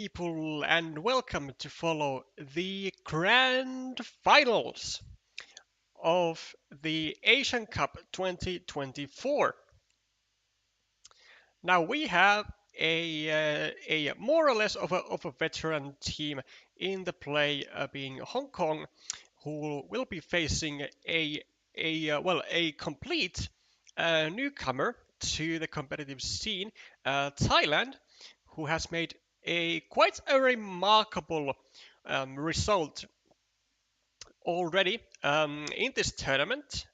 People, and welcome to follow the grand finals of the Asian Cup 2024. Now we have a more or less of a veteran team in the play, being Hong Kong, who will be facing a complete newcomer to the competitive scene, Thailand, who has made a quite a remarkable result already in this tournament,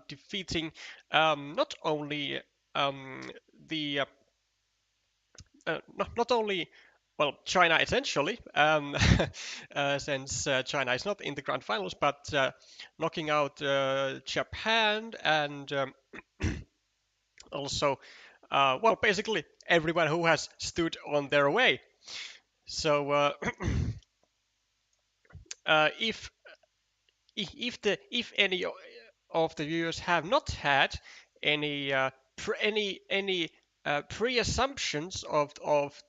defeating not only the not only China essentially, since China is not in the grand finals, but knocking out Japan and also basically everyone who has stood on their way. So if if any of the viewers have not had any pre-assumptions of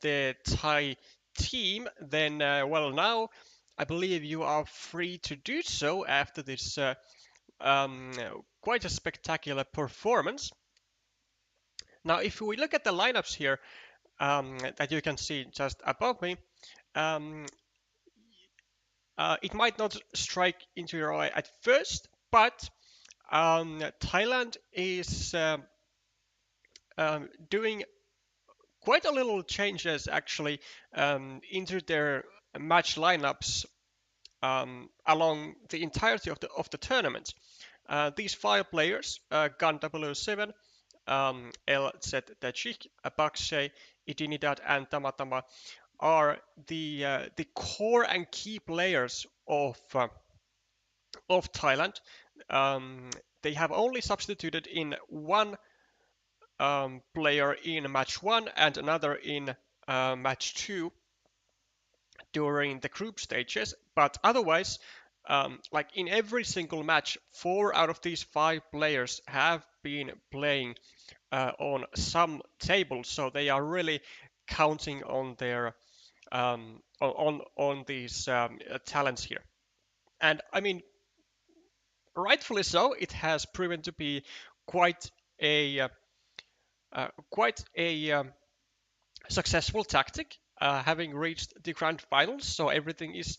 the Thai team, then now I believe you are free to do so after this um, quite a spectacular performance. Now, if we look at the lineups here that you can see just above me, um, it might not strike into your eye at first, but Thailand is doing quite a little changes actually into their match lineups along the entirety of the tournament. These five players, Gun 007, LZ Tajik, Bakshay, Idinidad, and Tamatama, are the core and key players of Thailand. Um, they have only substituted in one player in match one and another in match two during the group stages, but otherwise, like in every single match, four out of these five players have been playing on some so they are really counting on their on these talents here. And I mean, rightfully so, it has proven to be quite a quite a successful tactic, having reached the grand finals. So everything is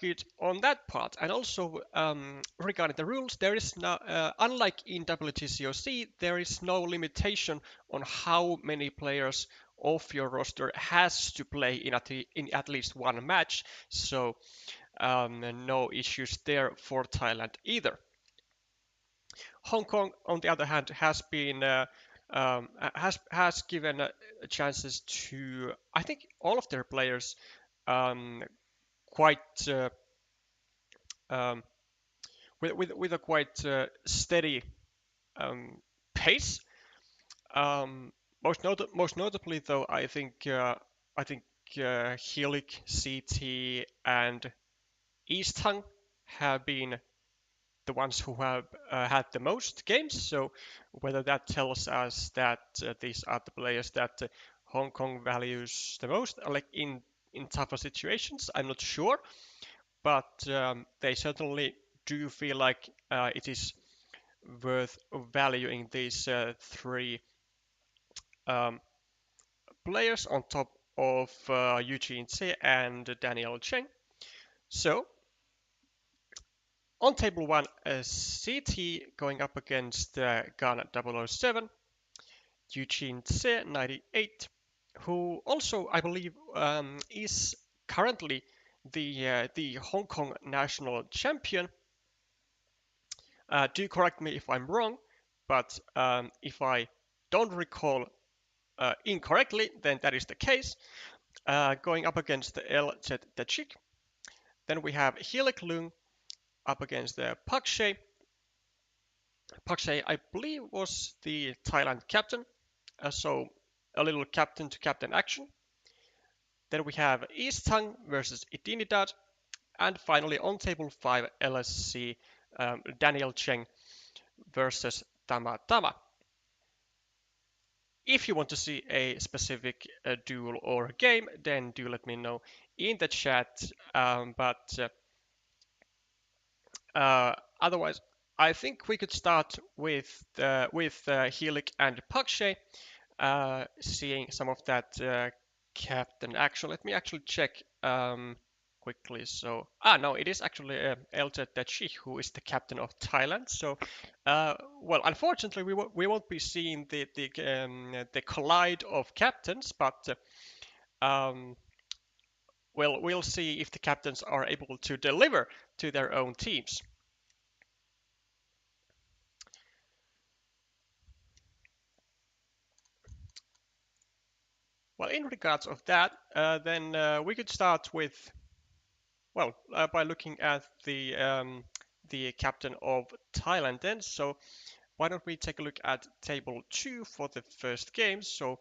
good on that part. And also regarding the rules, there is no, unlike in WTCOC, there is no limitation on how many players of your roster has to play in at least one match. So no issues there for Thailand either. Hong Kong, on the other hand, has been has given chances to I think all of their players um, quite um, with a quite steady um, pace. Um, most notably, though, I think Helik, CT, and East Hung have been the ones who have had the most games. So whether that tells us that these are the players that Hong Kong values the most, like in tougher situations, I'm not sure, but they certainly do feel like it is worth valuing these three um, players on top of Eugene Tse and Daniel Cheng. So on table one, CT going up against Ghana 007, Eugene Tse 98, who also I believe is currently the Hong Kong national champion. Do correct me if I'm wrong, but if I don't recall incorrectly, then that is the case. Going up against the LZ Tajik. Then we have Hilek Lung up against the Pakshay. Pakshay, I believe, was the Thailand captain, so a little captain to captain action. Then we have East Tung versus Idinidad, and finally on table 5 LSC Daniel Cheng versus Tama Tama. if you want to see a specific duel or game, then do let me know in the chat. Otherwise, I think we could start with Helik and Pakshay, seeing some of that captain action. Let me actually check quickly. So, no, it is actually Eltet Dachi who is the captain of Thailand. So, well, unfortunately, we won't be seeing the collide of captains, but um, we'll see if the captains are able to deliver to their own teams. Well, in regards of that, then we could start with, well, by looking at the captain of Thailand then. So why don't we take a look at table 2 for the first game? So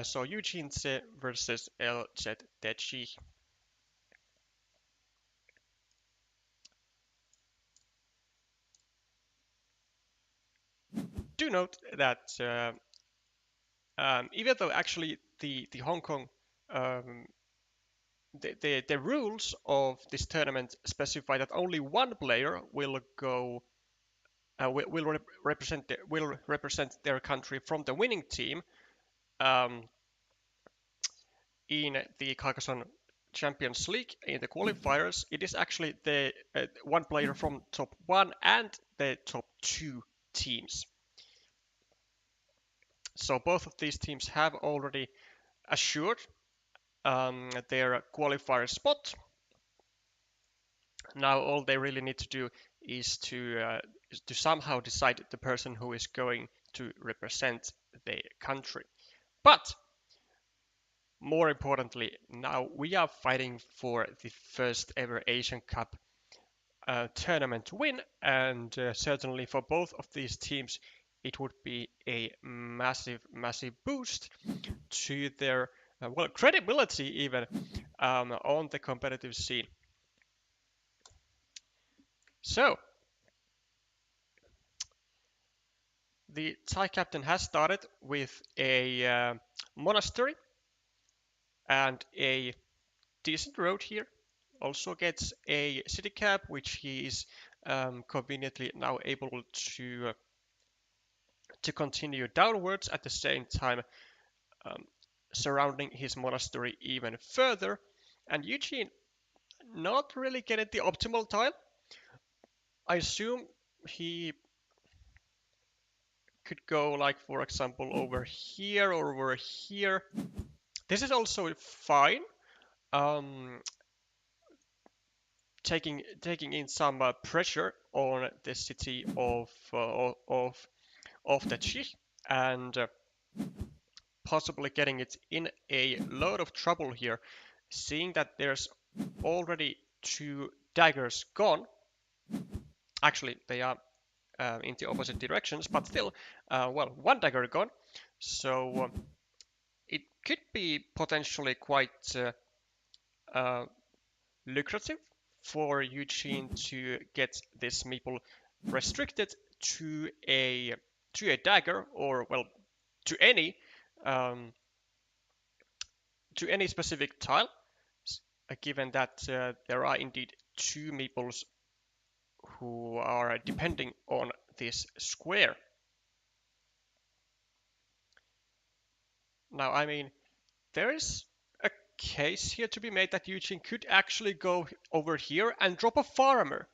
so Eugene Se versus LZ Deji. Do note that even though actually the Hong Kong um, the rules of this tournament specify that only one player will go will represent their country from the winning team um, in the Carcassonne Champions League in the qualifiers. It is actually the one player from top one and the top two teams. So both of these teams have already assured their qualifier spot. Now all they really need to do is to somehow decide the person who is going to represent their country. But more importantly, now we are fighting for the first ever Asian Cup tournament win, and certainly for both of these teams, it would be a massive, massive boost to their well credibility even on the competitive scene. So the Thai captain has started with a monastery and a decent road here. Also gets a city cap, which he is conveniently now able to continue downwards at the same time um, surrounding his monastery even further. And Eugene not really getting the optimal tile. I assume he could go like for example over here or over here. This is also fine. Um, taking in some pressure on the city of the Chi and possibly getting it in a lot of trouble here, seeing that there's already two daggers gone. Actually, they are in the opposite directions, but still, well, one dagger gone. So it could be potentially quite uh, lucrative for Eugene to get this meeple restricted to a dagger, or well, to any um, to any specific tile, given that there are indeed two meeples who are depending on this square. Now, I mean, there is a case here to be made that Eugene could actually go over here and drop a farmer,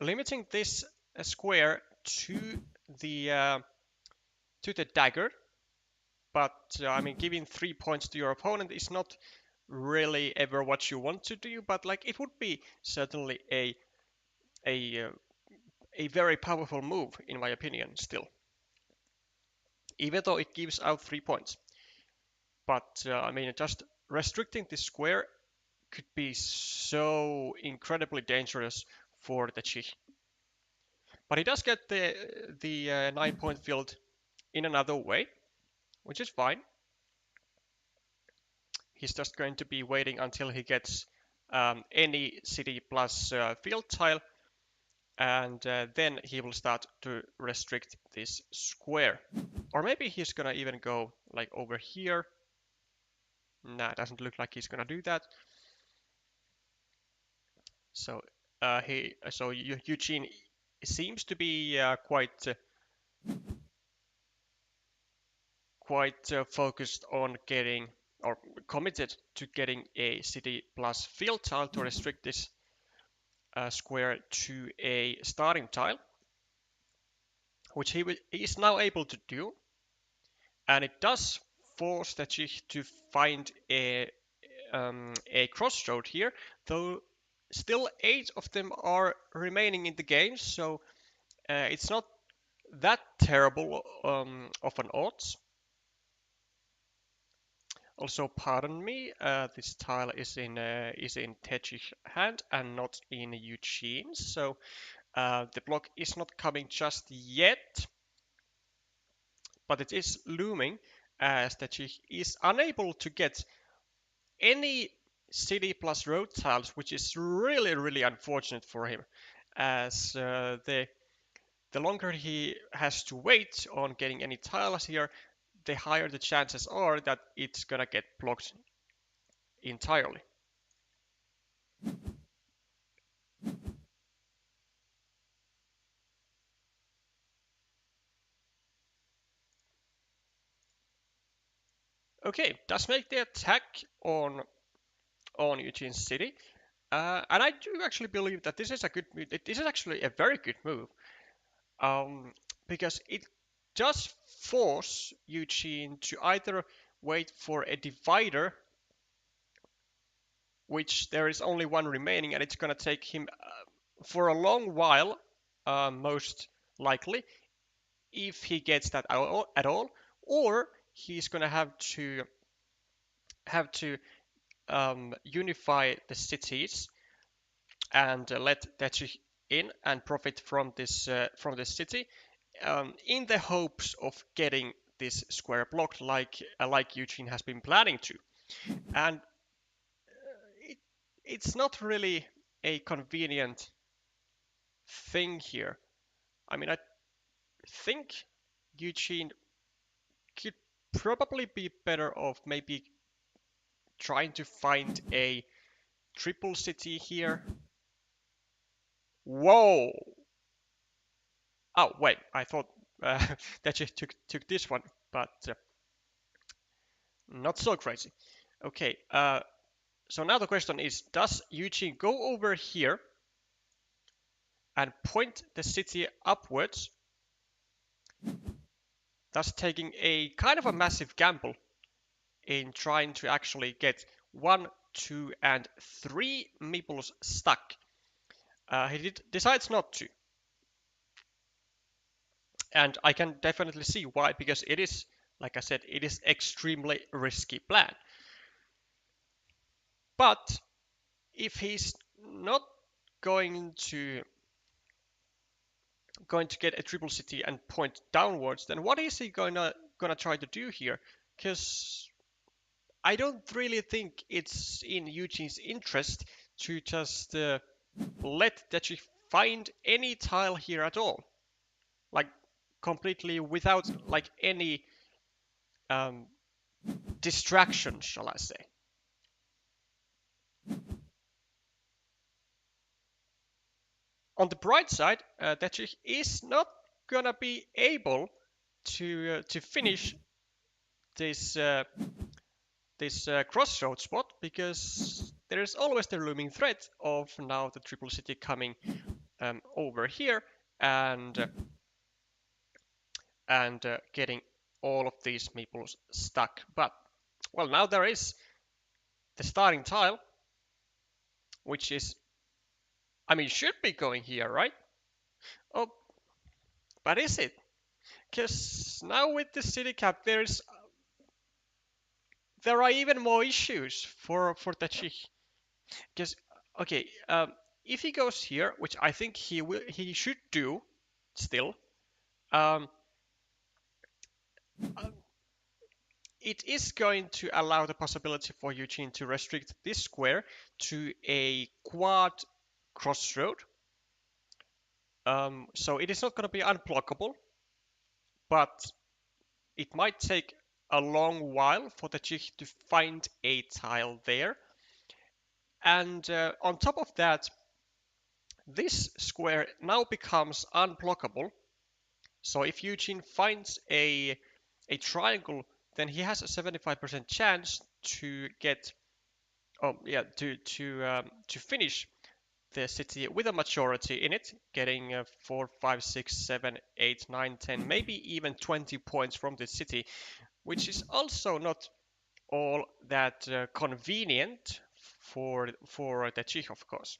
limiting this square the to the dagger. But I mean, giving 3 points to your opponent is not really ever what you want to do. But like, it would be certainly a a very powerful move in my opinion. Still, even though it gives out 3 points. But I mean, just restricting this square could be so incredibly dangerous for the Chi. But he does get the 9 point field in another way, which is fine. He's just going to be waiting until he gets any city plus field tile, and then he will start to restrict this square. Or maybe he's gonna even go like over here. Nah, it doesn't look like he's gonna do that. So Eugene seems to be quite focused on getting or committed to getting a city plus field tile to restrict this square to a starting tile, which he is now able to do, and it does force the Czech to find a crossroad here, though still 8 of them are remaining in the game, so it's not that terrible of an odds. Also, pardon me, this tile is in Tejic's hand and not in Eugene's, so the block is not coming just yet, but it is looming as Tejich is unable to get any city plus road tiles, which is really unfortunate for him, as the longer he has to wait on getting any tiles here, the higher the chances are that it's gonna get blocked entirely. Okay, does make the attack on Eugene City, and I do actually believe that this is a good move. This is actually a very good move, because it does force Eugene to either wait for a divider, which there is only one remaining, and it's gonna take him for a long while, most likely, if he gets that at all, or he's gonna have to unify the cities and let Dechi in and profit from this city, in the hopes of getting this square blocked, like Eugene has been planning to. And it's not really a convenient thing here. I mean, I think Eugene could probably be better off maybe trying to find a triple city here. Whoa! Oh wait, I thought that you took this one, but not so crazy. Okay, so now the question is, does Eugene go over here and point the city upwards, thus taking a kind of a massive gamble in trying to actually get 1, 2, and 3 meeples stuck? He decides not to. And I can definitely see why, because it is, like I said, it is extremely risky plan. But if he's not going to get a triple city and point downwards, then what is he gonna try to do here? Because I don't really think it's in Eugene's interest to just let Dechi find any tile here at all, like completely without like any distraction, shall I say. On the bright side, Dechi is not gonna be able to finish this crossroad spot, because there is always the looming threat of now the triple city coming over here and getting all of these meeples stuck. But well, now there is the starting tile, which is, I mean, should be going here, right? Oh, but is it? Because now with the city cap, there are even more issues for Tachi. Because okay, if he goes here, which I think he should do still, um, it is going to allow the possibility for Eugene to restrict this square to a quad crossroad, So it is not going to be unblockable, but it might take a long while for the Czech to find a tile there. And on top of that, this square now becomes unblockable. So if Eugene finds a triangle, then he has a 75% chance to get, oh yeah, to finish the city with a majority in it, getting 4, 5, 6, 7, 8, 9, 10, maybe even 20 points from the city, which is also not all that convenient for the Czech, of course.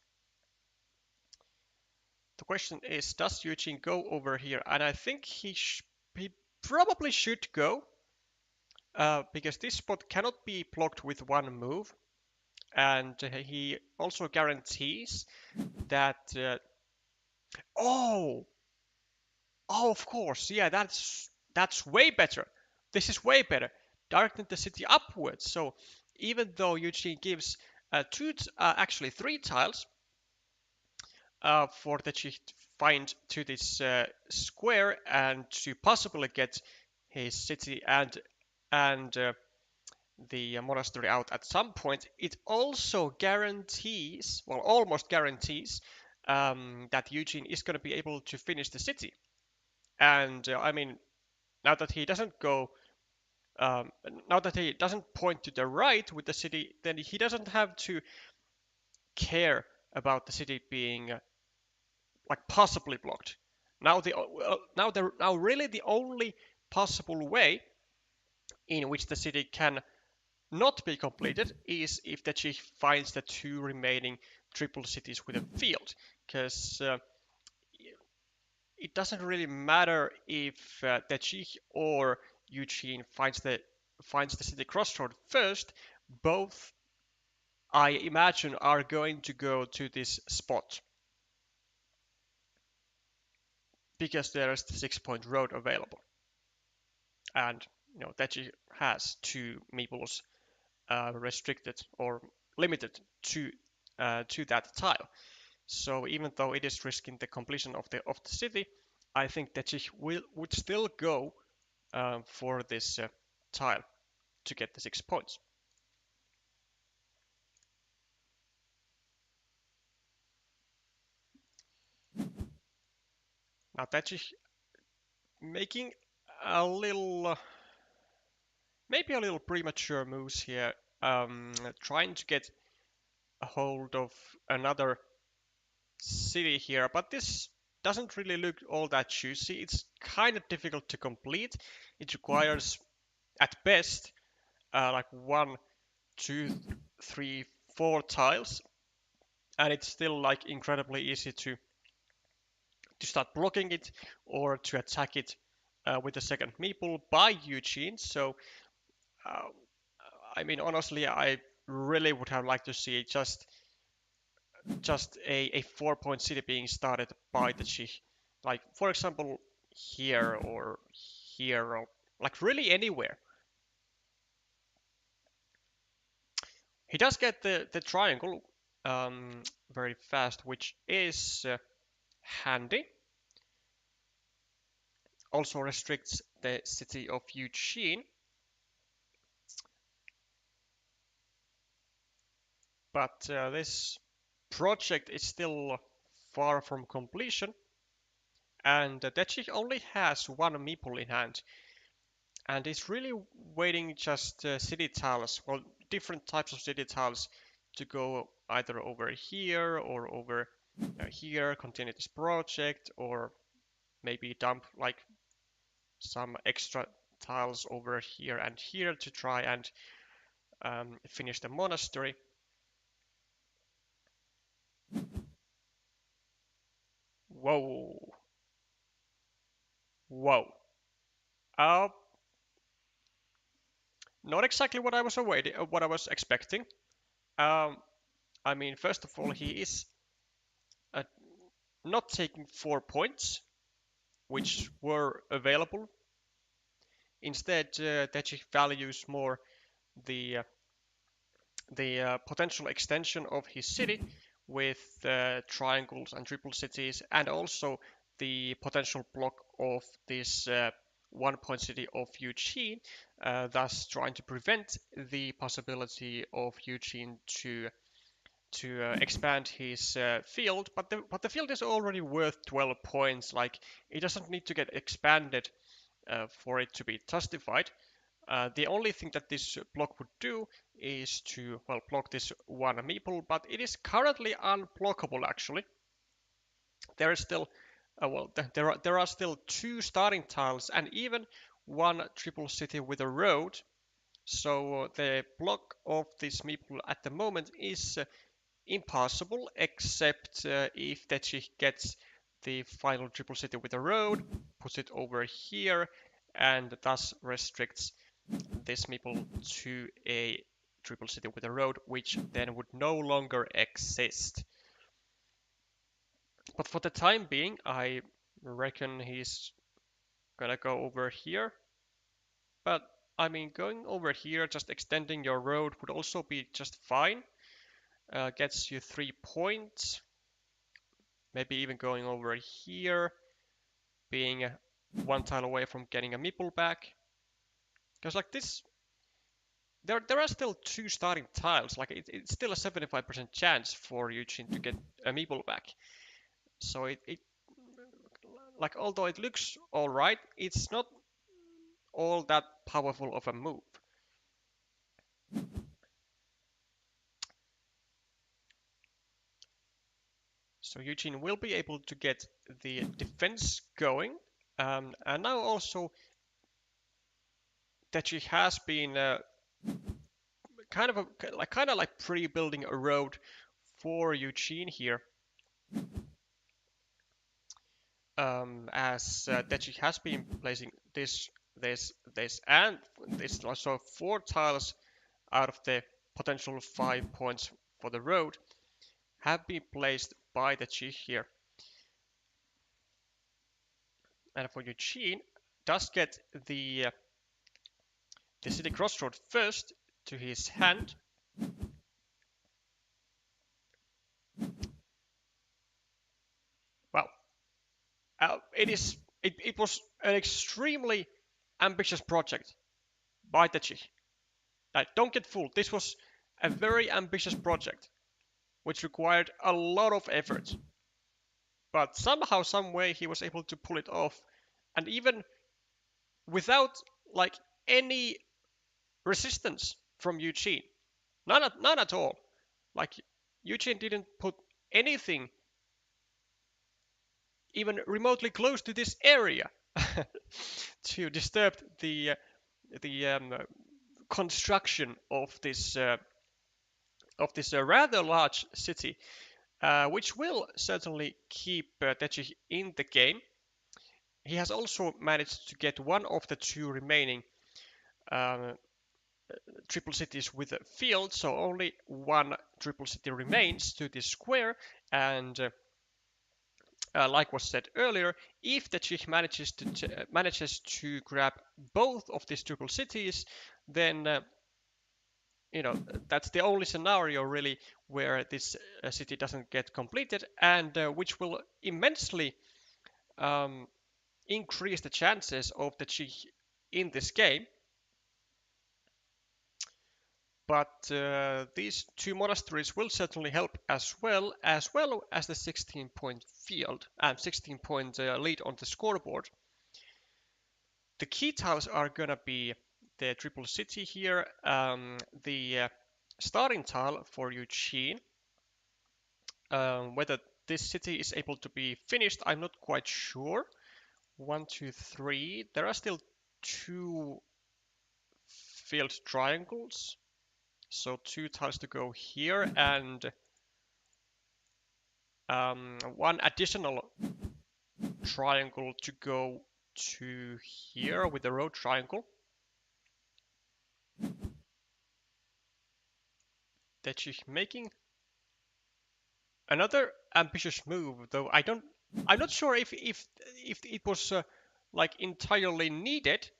The question is, does Eugene go over here? And I think he probably should go, because this spot cannot be blocked with one move, and he also guarantees that. Oh, oh, of course, yeah, that's way better. This is way better. Darken the city upwards. So even though Eugene gives actually three tiles for the to find to this square and to possibly get his city and the monastery out at some point, it also guarantees, well, almost guarantees, that Eugene is going to be able to finish the city. And I mean, now that he doesn't go, um, now that he doesn't point to the right with the city, then he doesn't have to care about the city being like possibly blocked. Now really the only possible way in which the city can not be completed is if the chief finds the two remaining triple cities with a field, because it doesn't really matter if the chief or Eugene finds the city crossroad first. Both, I imagine, are going to go to this spot because there is the 6-point road available, and Techi has two meeples restricted or limited to that tile. So even though it is risking the completion of the city, I think that she would still go for this tile to get the 6 points. Now that she's making a little, maybe a little premature moves here, trying to get a hold of another city here, but this doesn't really look all that juicy. It's kind of difficult to complete. It requires, at best, like 1, 2, 3, 4 tiles, and it's still like incredibly easy to start blocking it or to attack it with the second meeple by Eugene. So, uh, I mean, honestly, I really would have liked to see just a 4-point city being started by the Chi. Like, for example, here or here, or like really anywhere. He does get the triangle very fast, which is handy. Also restricts the city of Eugene. But this project is still far from completion, and Dechik only has one meeple in hand, and is really waiting just city tiles, well, different types of city tiles to go either over here or over here, continue this project, or maybe dump like some extra tiles over here and here to try and finish the monastery. Whoa, whoa. Uh, Not exactly what I was awaiting, what I was expecting. Um, I mean, first of all, he is uh, not taking 4 points, which were available. Instead, Techi values more the potential extension of his city with triangles and triple cities, and also the potential block of this 1-point city of Eugene, thus trying to prevent the possibility of Eugene to expand his field. But the field is already worth 12 points. Like, it doesn't need to get expanded for it to be justified. The only thing that this block would do is to, well, block this one meeple, but it is currently unblockable actually. There is still, well, there are still 2 starting tiles and even 1 triple city with a road. So the block of this meeple at the moment is impossible, except if Techi gets the final triple city with a road, puts it over here, and thus restricts this meeple to a triple city with a road, which then would no longer exist. But for the time being, I reckon he's gonna go over here. But I mean, going over here, just extending your road would also be just fine. Gets you 3 points. Maybe even going over here, being 1 tile away from getting a meeple back. Because like this, there are still 2 starting tiles. Like it's still a 75% chance for Eugene to get a meeple back. So it like, although it looks alright, it's not all that powerful of a move. So Eugene will be able to get the defense going, and now also that she has been kind of like pre-building a road for Eugene here, as that she has been placing this, and this. Also 4 tiles out of the potential 5 points for the road have been placed by the Chi here. And for Eugene, does get the city crossroad first to his hand. Well, it was an extremely ambitious project by the Chi. Like, don't get fooled. This was a very ambitious project, which required a lot of effort. But somehow, some way, he was able to pull it off, and even without like any resistance from Eugene, none at all. Like, Eugene didn't put anything even remotely close to this area to disturb the construction of this rather large city, which will certainly keep Techi in the game. He has also managed to get one of the 2 remaining triple cities with a field, so only 1 triple city remains to this square, and like was said earlier, if the Czech manages to grab both of these triple cities, then that's the only scenario really where this city doesn't get completed, and which will immensely increase the chances of the Czech in this game. But these 2 monasteries will certainly help as well as the 16-point field and 16-point lead on the scoreboard. The key tiles are gonna be the triple city here, the starting tile for Eugene. Whether this city is able to be finished, I'm not quite sure. 1, 2, 3. There are still 2 field triangles. So 2 tiles to go here, and 1 additional triangle to go to here with the road triangle. That she's making another ambitious move, though I'm not sure if it was like entirely needed,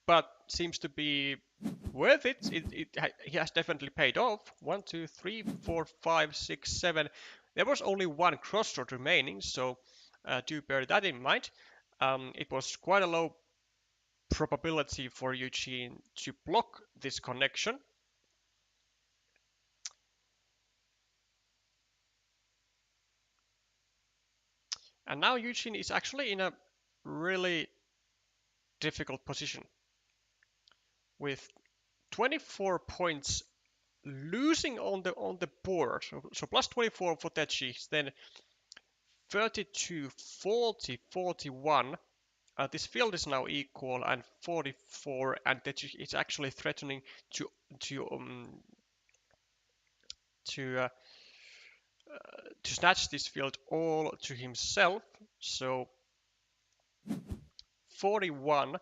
but seems to be worth it. He has definitely paid off. 1, 2, 3, 4, 5, 6, 7. There was only 1 crossroad remaining, so do bear that in mind. It was quite a low probability for Eugene to block this connection. And now Eugene is actually in a really difficult position with 24 points losing on the board. So plus 24 for Tetschi, then 32, 40, 41. This field is now equal and 44, and Tetschi is actually threatening to to um, to uh, to snatch this field all to himself. So 41,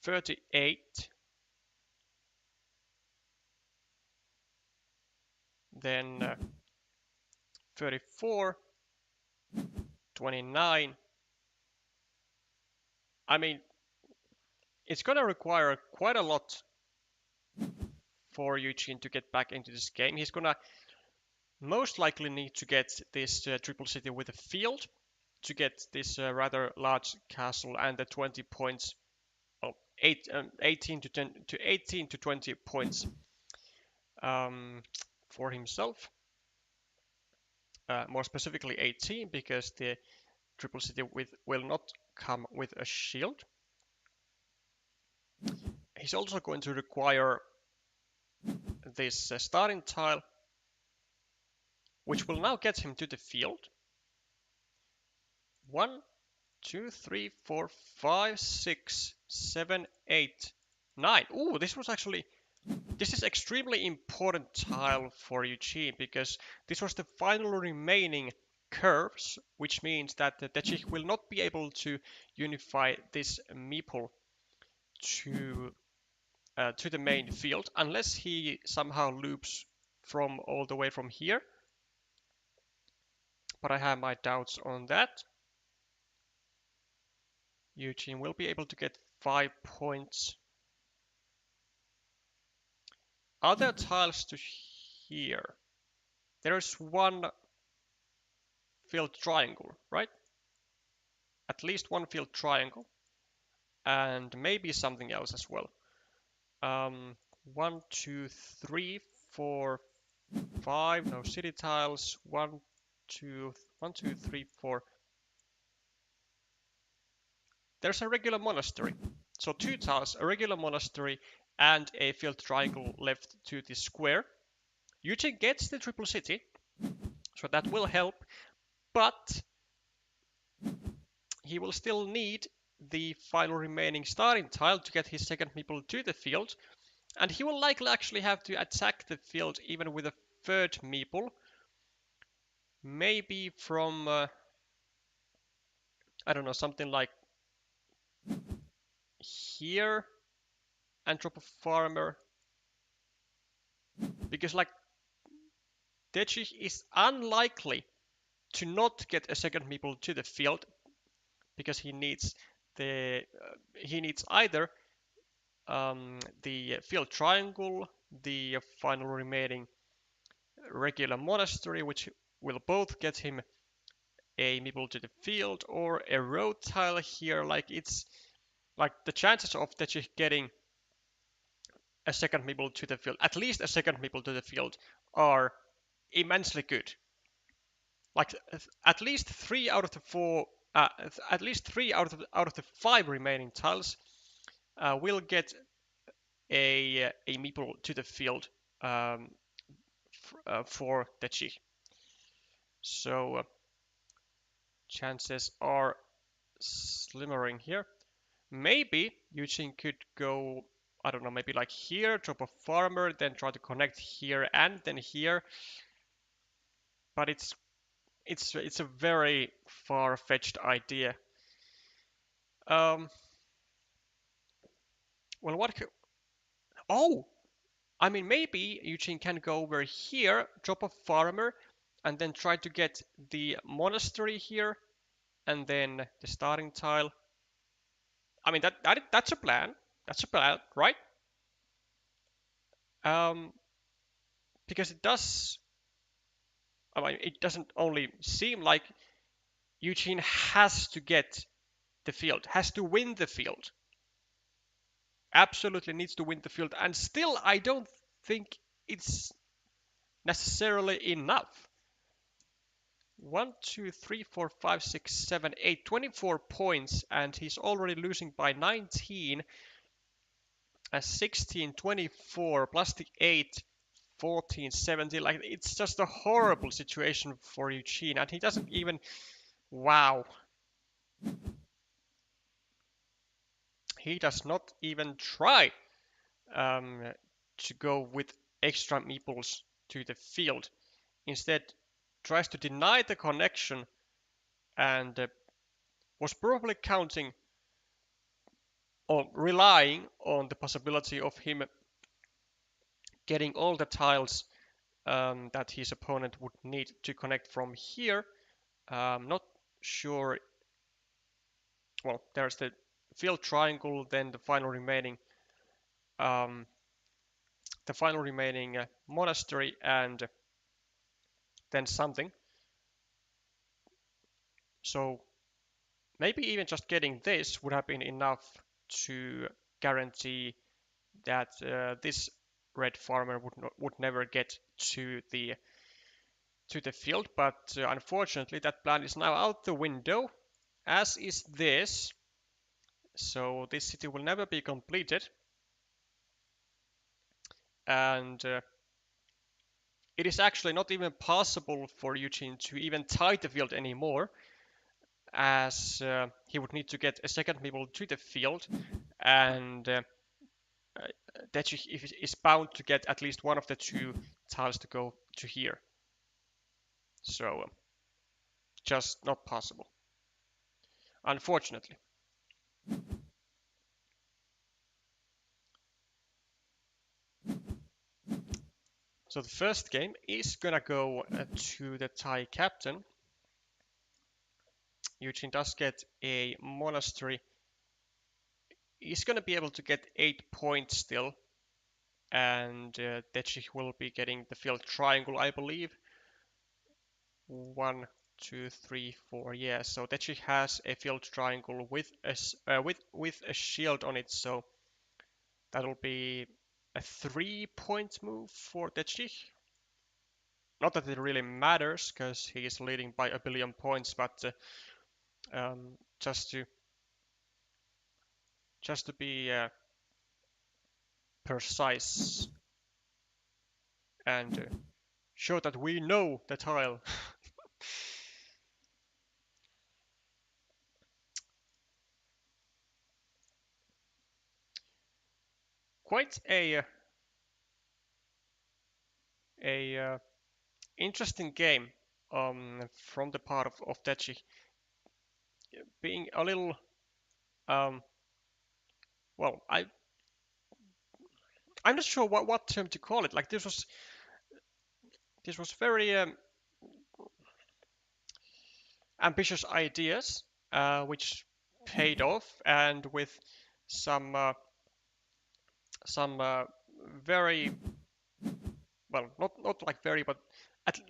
38, then 34, 29. I mean, it's gonna require quite a lot for Eugene to get back into this game. He's gonna most likely need to get this triple city with a field to get this rather large castle and the 20 points, oh, 18 to 10 to 18 to 20 points for himself. More specifically 18, because the triple city will not come with a shield. He's also going to require this starting tile, which will now get him to the field. 1, 2, 3, 4, 5, 6, 7, 8, 9. Ooh, this is extremely important tile for Eugene, because this was the final remaining curves, which means that the Tetschi will not be able to unify this meeple to the main field unless he somehow loops from all the way from here. But I have my doubts on that. Eugene will be able to get 5 points. Are there tiles to here? There's one filled triangle, right? At least one filled triangle. And maybe something else as well. 1, 2, 3, 4, 5. No city tiles. 1, 2, 3, 4. There's a regular monastery. So 2 tiles, a regular monastery, and a filled triangle left to the square. Eugene gets the triple city, so that will help, but he will still need the final remaining starting tile to get his second meeple to the field, and he will likely actually have to attack the field even with a third meeple. Maybe from, I don't know, something like here and drop a farmer. Because like Tetschi is unlikely to not get a second meeple to the field, because he needs either the field triangle, the final remaining regular monastery, which will both get him a meeple to the field, or a road tile here. Like it's like the chances of Tetschi getting a second meeple to the field, at least a second meeple to the field, are immensely good. Like at least 3 out of the 4, at least 3 out of the 5 remaining tiles will get a meeple to the field for Tetschi. So chances are slimmering here. Maybe Eugene could go, I don't know, maybe like here, drop a farmer, then try to connect here and then here. But it's a very far-fetched idea. Well, what? Oh, I mean, maybe Eugene can go over here, drop a farmer, and then try to get the monastery here, and then the starting tile. I mean, that's a plan. That's a plan, right? Um, because it does I mean, it doesn't only seem like Eugene has to get the field, has to win the field, absolutely needs to win the field, and still I don't think it's necessarily enough. 1, 2, 3, 4, 5, 6, 7, 8, 24 points, and he's already losing by 19, 16, 24, plus the 8, 14, 17. Like, it's just a horrible situation for Eugene, and he doesn't even. Wow. He does not even try to go with extra meeples to the field. Instead, tries to deny the connection and was probably counting or relying on the possibility of him getting all the tiles that his opponent would need to connect from here. Not sure. Well, there's the field triangle, then um, the final remaining monastery, and then something. So maybe even just getting this would have been enough to guarantee that this red farmer would never get to the field. But unfortunately, that plan is now out the window, as is this. So this city will never be completed, and it is actually not even possible for Eugene to even tie the field anymore, as he would need to get a second meeple to the field, and that is bound to get at least one of the two tiles to go to here. So just not possible, unfortunately. So the first game is gonna go to the Thai captain. Eugene does get a monastery. He's gonna be able to get 8 points still, and Techi will be getting the field triangle, I believe. 1, 2, 3, 4. Yeah, so Techi has a field triangle with a shield on it, so that'll be a 3-point move for Techi. Not that it really matters, because he is leading by a billion points, but just to be precise and show that we know the tile. Quite a interesting game from the part of Techi, being a little well, I'm not sure what term to call it. Like, this was very ambitious ideas, which paid off, and with some some very, well, not like very, but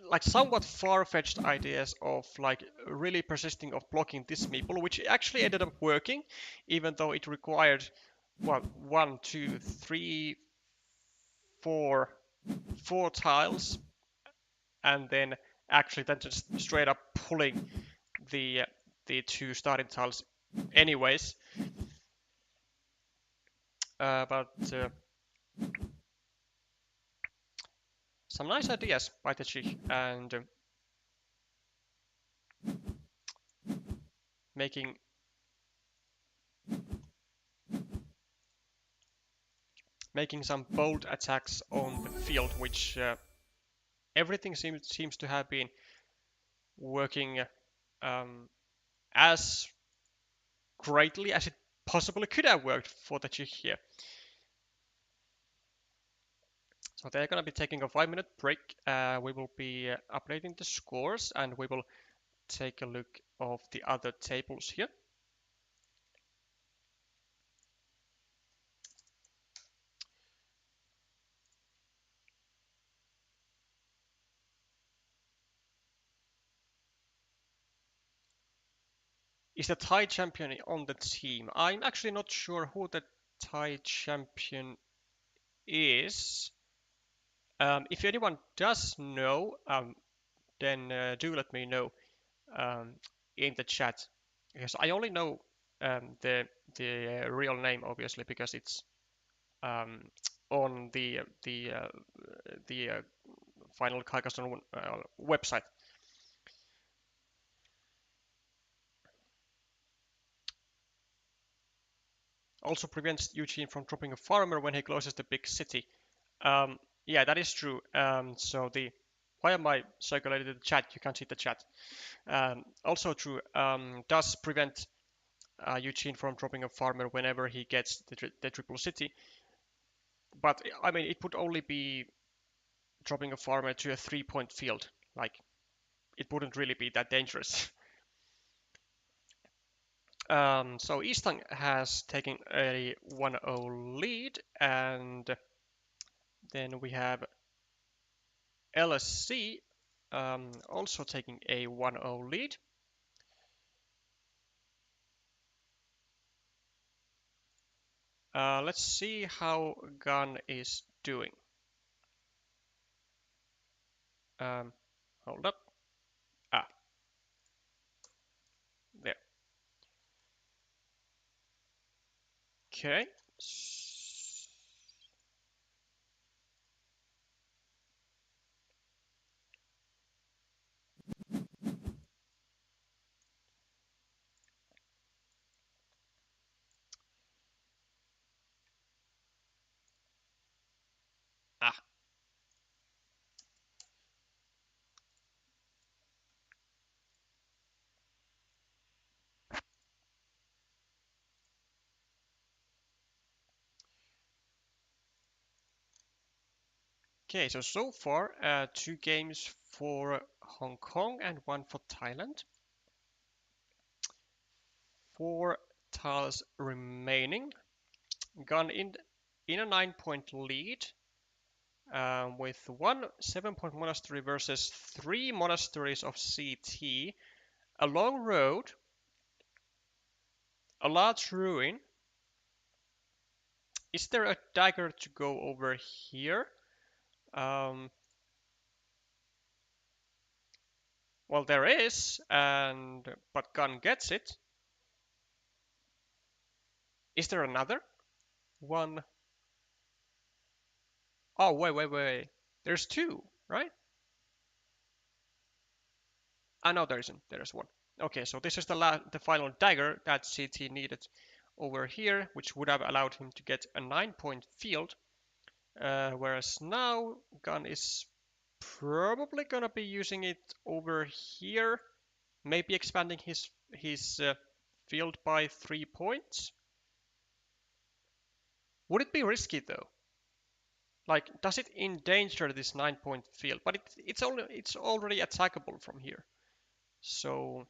like somewhat far-fetched ideas of like really persisting of blocking this meeple, which actually ended up working, even though it required, what, 1, 2, 3, 4 tiles, and then actually then just straight up pulling the the 2 starting tiles anyways. But some nice ideas by Techi, and making some bold attacks on the field, which everything seems to have been working as greatly as it possibly could have worked for the Czech here. So they're going to be taking a 5-minute break. We will be updating the scores, and we will take a look of the other tables here. Is the Thai champion on the team? I'm actually not sure who the Thai champion is. If anyone does know, then do let me know um, in the chat, because I only know the real name, obviously, because it's um, on the final Carcassonne website. Also prevents Eugene from dropping a farmer when he closes the big city. Yeah, that is true. So the why am I circulated the chat? You can't see the chat. Also true. Does prevent Eugene from dropping a farmer whenever he gets the triple city. But I mean, it would only be dropping a farmer to a 3-point field. Like, it wouldn't really be that dangerous. So Easton has taken a 1-0 lead, and then we have LSC also taking a 1-0 lead. Let's see how Gun is doing. Hold up. Ah, there. Okay. Ah, okay, so far, 2 games for Hong Kong and 1 for Thailand. 4 tiles remaining. Gun in a 9-point lead with 1 7-point monastery versus 3 monasteries of CT. A long road, a large ruin. Is there a dagger to go over here? Well, there is, but Gun gets it. Is there another one? Oh, wait. There's 2, right? Ah, no, there isn't. There's 1. Okay, so this is the final dagger that CT needed over here, which would have allowed him to get a 9-point field. Whereas now Gun is probably gonna be using it over here, maybe expanding his field by 3 points. Would it be risky though? Like, does it endanger this 9-point field? But it's already attackable from here. So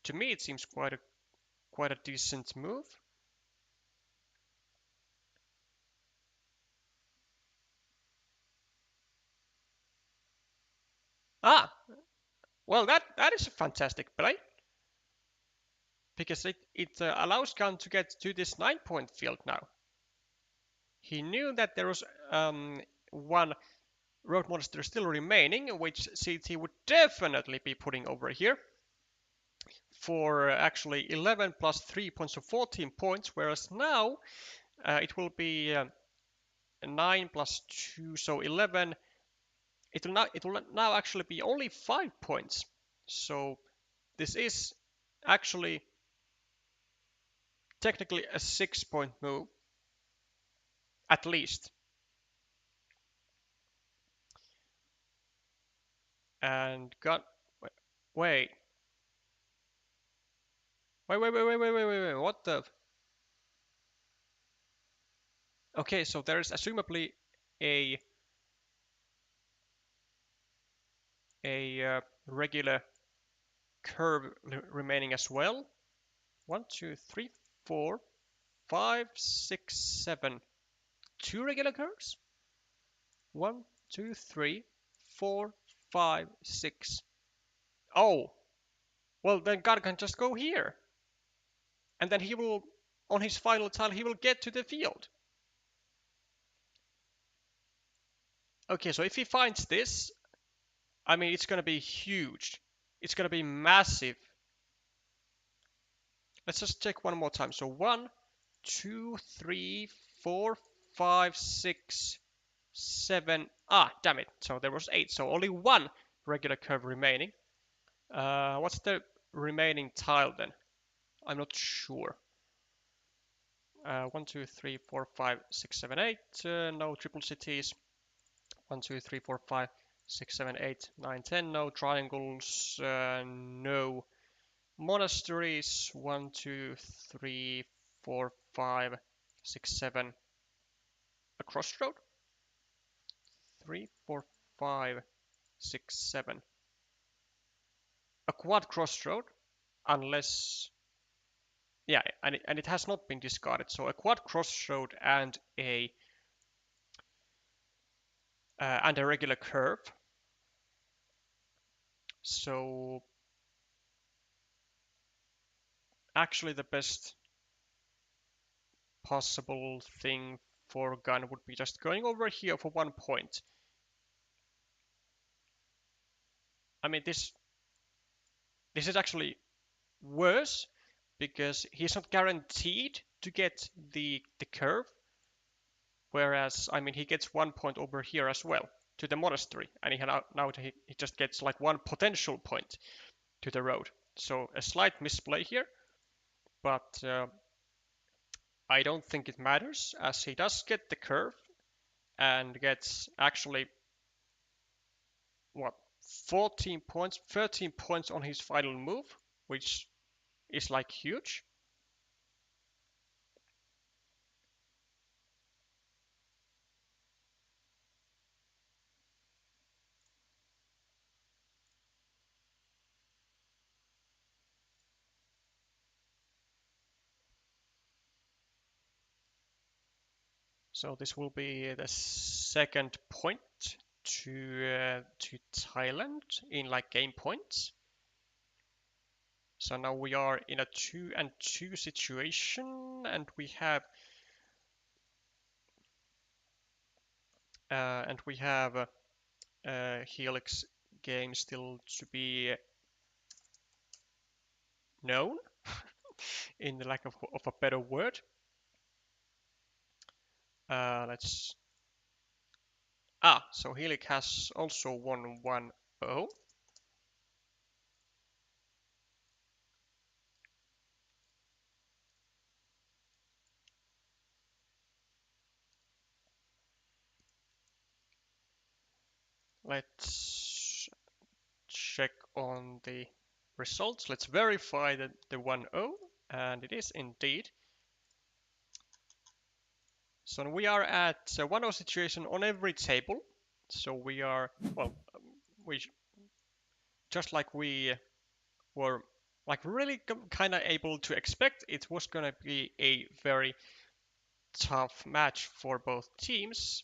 to me, it seems quite a decent move. Ah, well, that is a fantastic play because it allows Gun to get to this 9-point field now. He knew that there was 1 road monster still remaining, which CT would definitely be putting over here for actually 11 plus 3 points, so 14 points, whereas now it will be 9 plus 2, so 11. It will now actually be only 5 points. So this is actually technically a 6-point move, at least. And got wait, wait. What the? Okay, so there is assumably a regular curve remaining as well. 1, 2, 3, 4, 5, 6, 7. 2 regular curves? 1, 2, 3, 4, 5, 6. Oh, Well, then God can just go here. And then he will, on his final tile, he will get to the field. Okay, so if he finds this, I mean, it's going to be huge. It's going to be massive. Let's just check one more time. So 1, 2, 3, 4, 5, 6, 7. Ah, damn it. So there was 8. So only one regular curve remaining. What's the remaining tile then? I'm not sure. 1, 2, 3, 4, 5, 6, 7, 8. No triple cities. 1, 2, 3, 4, 5, 6, 7, 8, 9, 10. No triangles. No monasteries. 1, 2, 3, 4, 5, 6, 7. A crossroad. 3, 4, 5, 6, 7. A quad crossroad, unless yeah, and it has not been discarded. So a quad crossroad and a regular curve. So actually the best possible thing for gun would be just going over here for 1 point. I mean this is actually worse because he's not guaranteed to get the curve, whereas I mean he gets 1 point over here as well to the monastery, and now he just gets like 1 potential point to the road. So a slight misplay here, but I don't think it matters as he does get the curve and gets actually what 14 points, 13 points on his final move, which is like huge. So this will be the second point to Thailand in like game points. So now we are in a 2-2 situation, and we have Helix game still to be known, in the lack of a better word. Let's. So Helix has also won 1-0. Let's check on the results. Let's verify the 1-0, and it is indeed. So we are at a 1-0 situation on every table. So we are, well, we just like we were like really kind of able to expect, it was going to be a very tough match for both teams.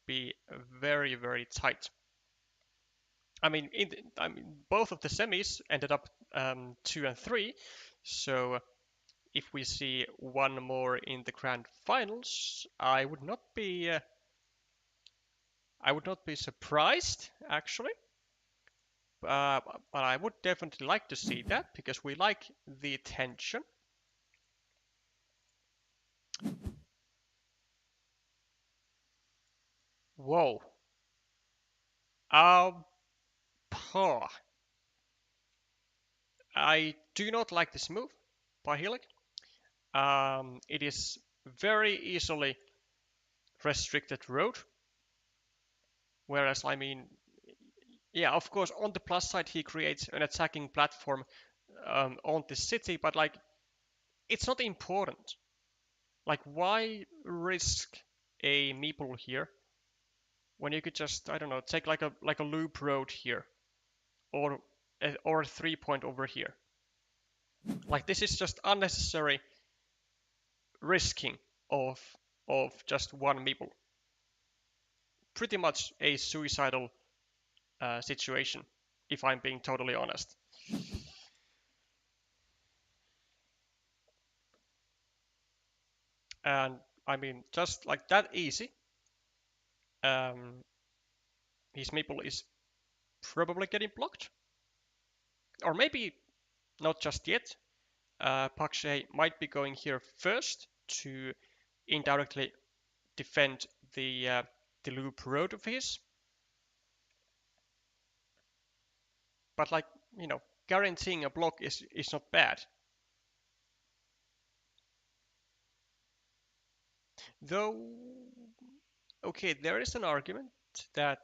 Be very, very tight. I mean, both of the semis ended up 2 and 3. So if we see one more in the grand finals, I would not be surprised actually. But I would definitely like to see that because we like the tension. Whoa. Um, I do not like this move by Helic. It is very easily restricted road. Whereas, I mean, yeah, of course, on the plus side, he creates an attacking platform on the city, but like, it's not important. Like, why risk a meeple here when you could just, I don't know, take like a loop road here, or a 3 point over here? Like, this is just unnecessary risking of just one meeple. Pretty much a suicidal situation, if I'm being totally honest. And I mean, just like that easy, um, his meeple is probably getting blocked. Or maybe not just yet. Pakshay might be going here first to indirectly defend the loop road of his. But like, guaranteeing a block is not bad. Though, okay, there is an argument that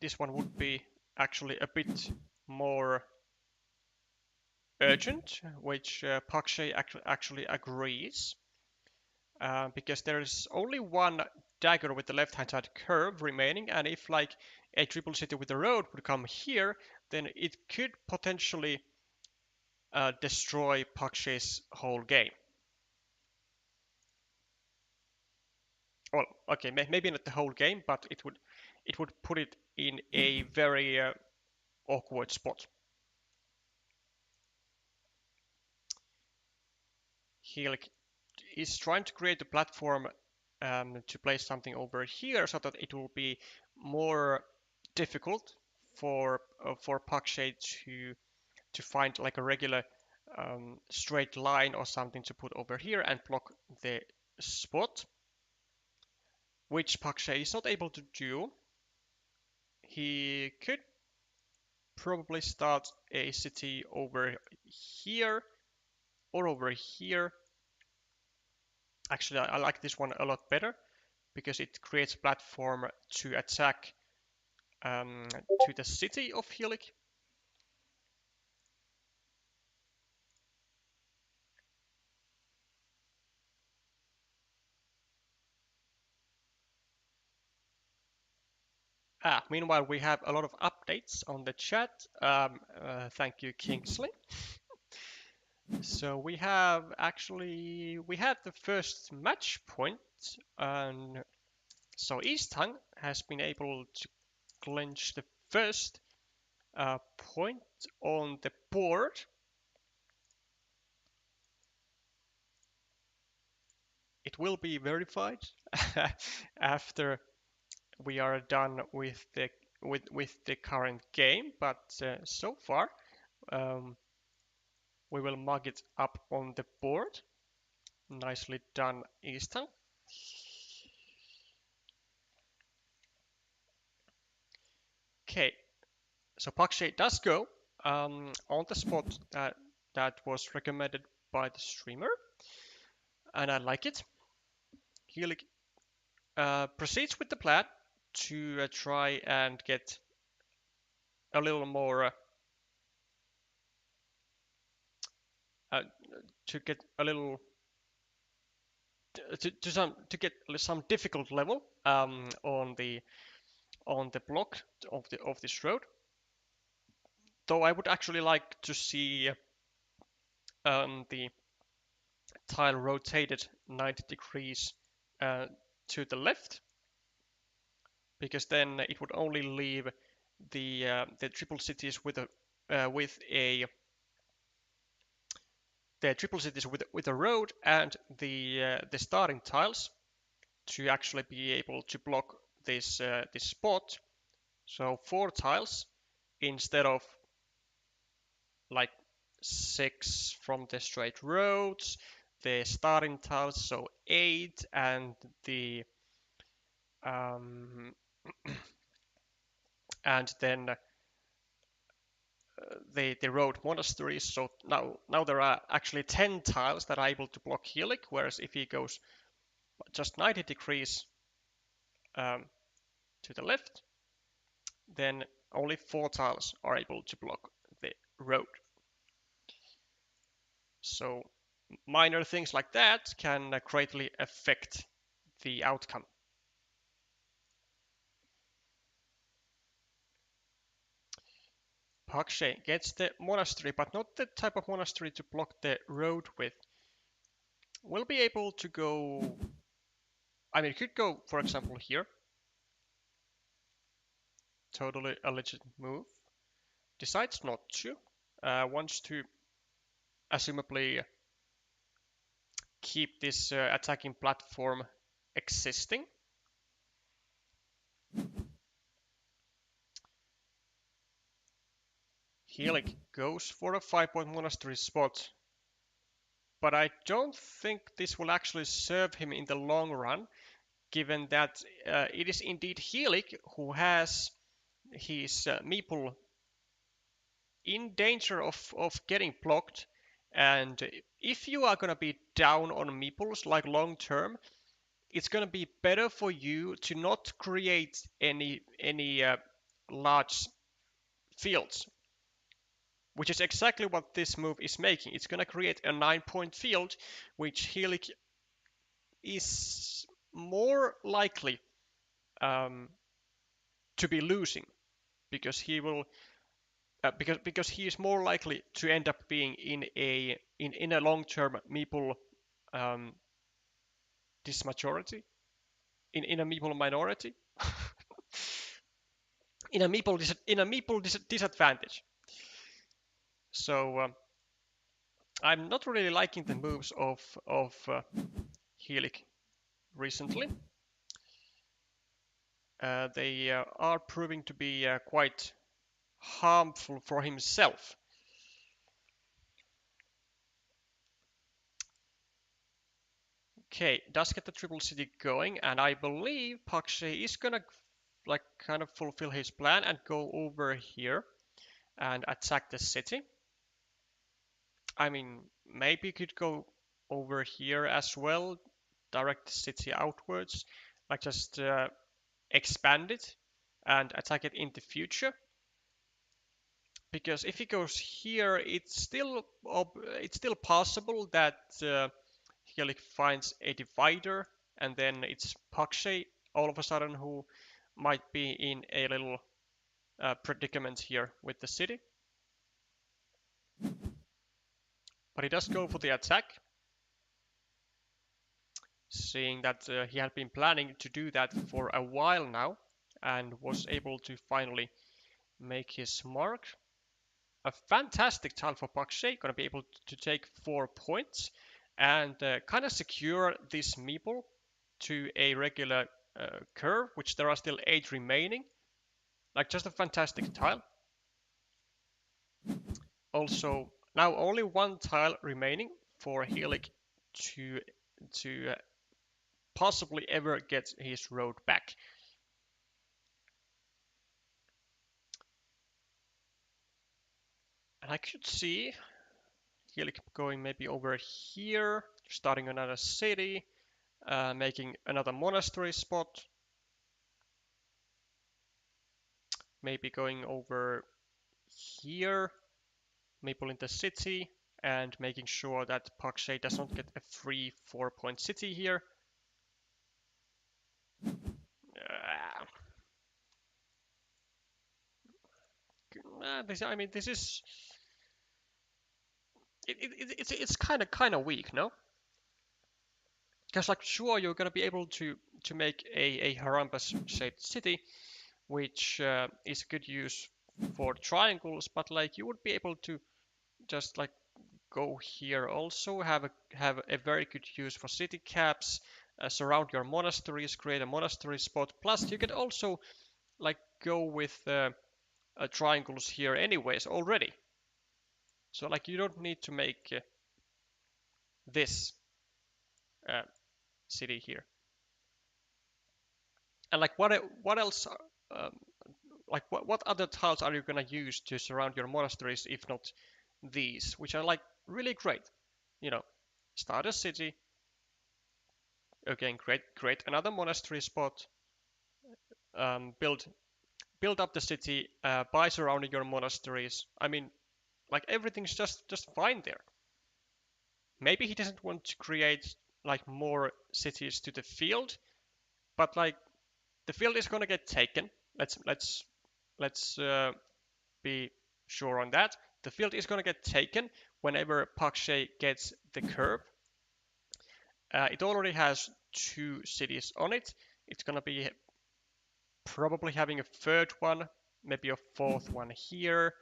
this one would be actually a bit more urgent, which Pakshay actually agrees, because there is only one dagger with the left-hand side curve remaining, and if like a triple city with a road would come here, then it could potentially destroy Pakshay's whole game. Well, okay, maybe not the whole game, but it would put it in a very awkward spot. He like, is trying to create a platform to place something over here so that it will be more difficult for Pakshay to find like a regular straight line or something to put over here and block the spot, which Pakshay is not able to do. He could probably start a city over here or over here. Actually, I like this one a lot better because it creates a platform to attack to the city of Helik. Meanwhile, we have a lot of updates on the chat. Thank you, Kingsley. So we have the first match point, and so Easthang has been able to clinch the first point on the board. It will be verified after we are done with the current game, but so far we will mug it up on the board. Nicely done, Easthang. Okay, so Pakshay does go on the spot that was recommended by the streamer, and I like it. He proceeds with the plan to try and get a little more to get a little to get some difficult level on the block of this road. Though I would actually like to see the tile rotated 90 degrees to the left, because then it would only leave the triple cities with a road and the starting tiles to actually be able to block this spot. So 4 tiles instead of like 6 from the straight roads, the starting tiles, so 8, and um, and then the road monasteries. So now there are actually 10 tiles that are able to block Helik, whereas if he goes just 90 degrees to the left, then only 4 tiles are able to block the road. So minor things like that can greatly affect the outcome. Pakshay gets the monastery, but not the type of monastery to block the road with. We'll be able to go... I mean, it could go, for example, here. Totally a legit move. Decides not to. Wants to, assumably, keep this attacking platform existing. Helik goes for a 5-point monastery spot, but I don't think this will actually serve him in the long run, given that it is indeed Helik who has his meeple in danger of getting blocked. And if you are going to be down on meeples like long term, it's going to be better for you to not create any large fields, which is exactly what this move is making. It's going to create a 9-point field, which Helik is more likely to be losing, because he will because he is more likely to end up being in a long-term meeple um, dismajority, in a meeple minority, in a meeple disadvantage. So I'm not really liking the moves of Helik recently. They are proving to be quite harmful for himself. Okay, does get the triple city going, and I believe Pakshay is gonna like kind of fulfill his plan and go over here and attack the city. I mean, maybe you could go over here as well, direct the city outwards, like just expand it and attack it in the future. Because if he goes here, it's still possible that Helik finds a divider, and then it's Pakshay all of a sudden who might be in a little predicament here with the city. But he does go for the attack, seeing that he had been planning to do that for a while now and was able to finally make his mark. A fantastic tile for Pakshay, gonna be able to take 4 points and kind of secure this meeple to a regular curve, which there are still 8 remaining. Like, just a fantastic tile. Also, now only 1 tile remaining for Helik to possibly ever get his road back. And I could see Helik going maybe over here, starting another city, making another monastery spot. Maybe going over here, Maple in the city, and making sure that Pakshay does not get a free 4-point city here. This is it's kind of weak, no? Because like, sure, you're gonna be able to make a Harampas-shaped city, which is good use for triangles, but like you would be able to just like go here also, have a very good use for city caps, surround your monasteries, create a monastery spot. Plus, you could also like go with triangles here anyways already. So like you don't need to make this city here. And like what else? Like what other tiles are you gonna use to surround your monasteries if not these, which are like really great? You know, start a city. Again, create another monastery spot. Build up the city by surrounding your monasteries. I mean, like everything's just fine there. Maybe he doesn't want to create like more cities to the field, but like the field is gonna get taken. Let's be sure on that. The field is gonna get taken whenever Pakshay gets the curve. It already has 2 cities on it. It's gonna be probably having a 3rd one, maybe a 4th one here.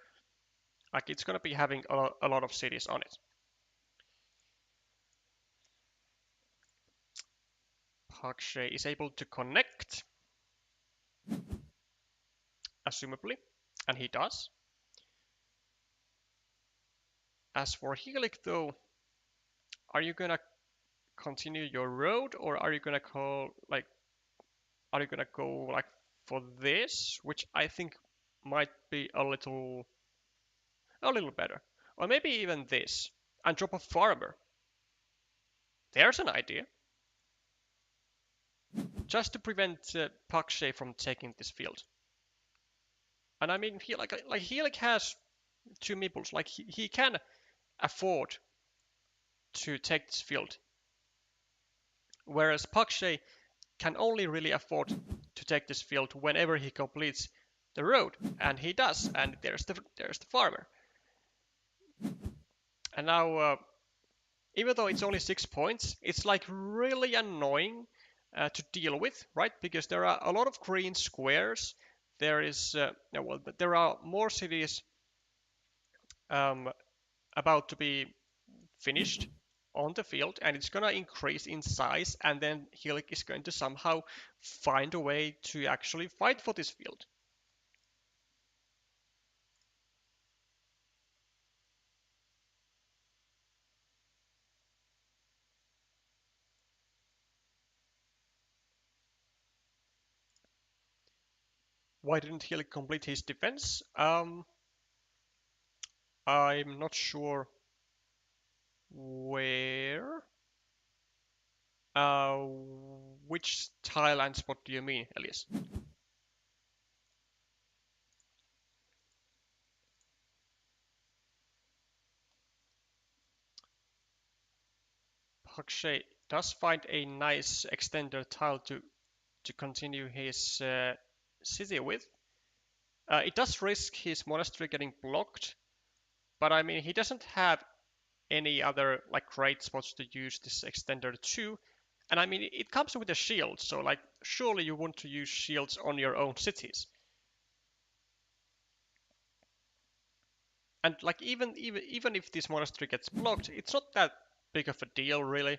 Like it's gonna be having a lot of cities on it. Pakshay is able to connect, assumably, and he does. As for Helik, though, are you gonna continue your road, or are you gonna go like for this, which I think might be a little better, or maybe even this, and drop a farmer. There's an idea, just to prevent Pakshay from taking this field. And I mean, he has two meeples. Like he can afford to take this field, whereas Pakshay can only really afford to take this field whenever he completes the road, and he does. And there's the farmer. And now, even though it's only 6 points, it's like really annoying to deal with, right? Because there are a lot of green squares. There are more cities um, about to be finished on the field, and it's gonna increase in size, and then Helik is going to somehow find a way to actually fight for this field. Why didn't Helik complete his defense? I'm not sure where. Uh, which Thailand spot do you mean, Elias? Pakshay does find a nice extender tile to continue his city with. It does risk his monastery getting blocked, but I mean he doesn't have any other like great spots to use this extender to. And I mean it comes with a shield, so like surely you want to use shields on your own cities. And like even if this monastery gets blocked, it's not that big of a deal really.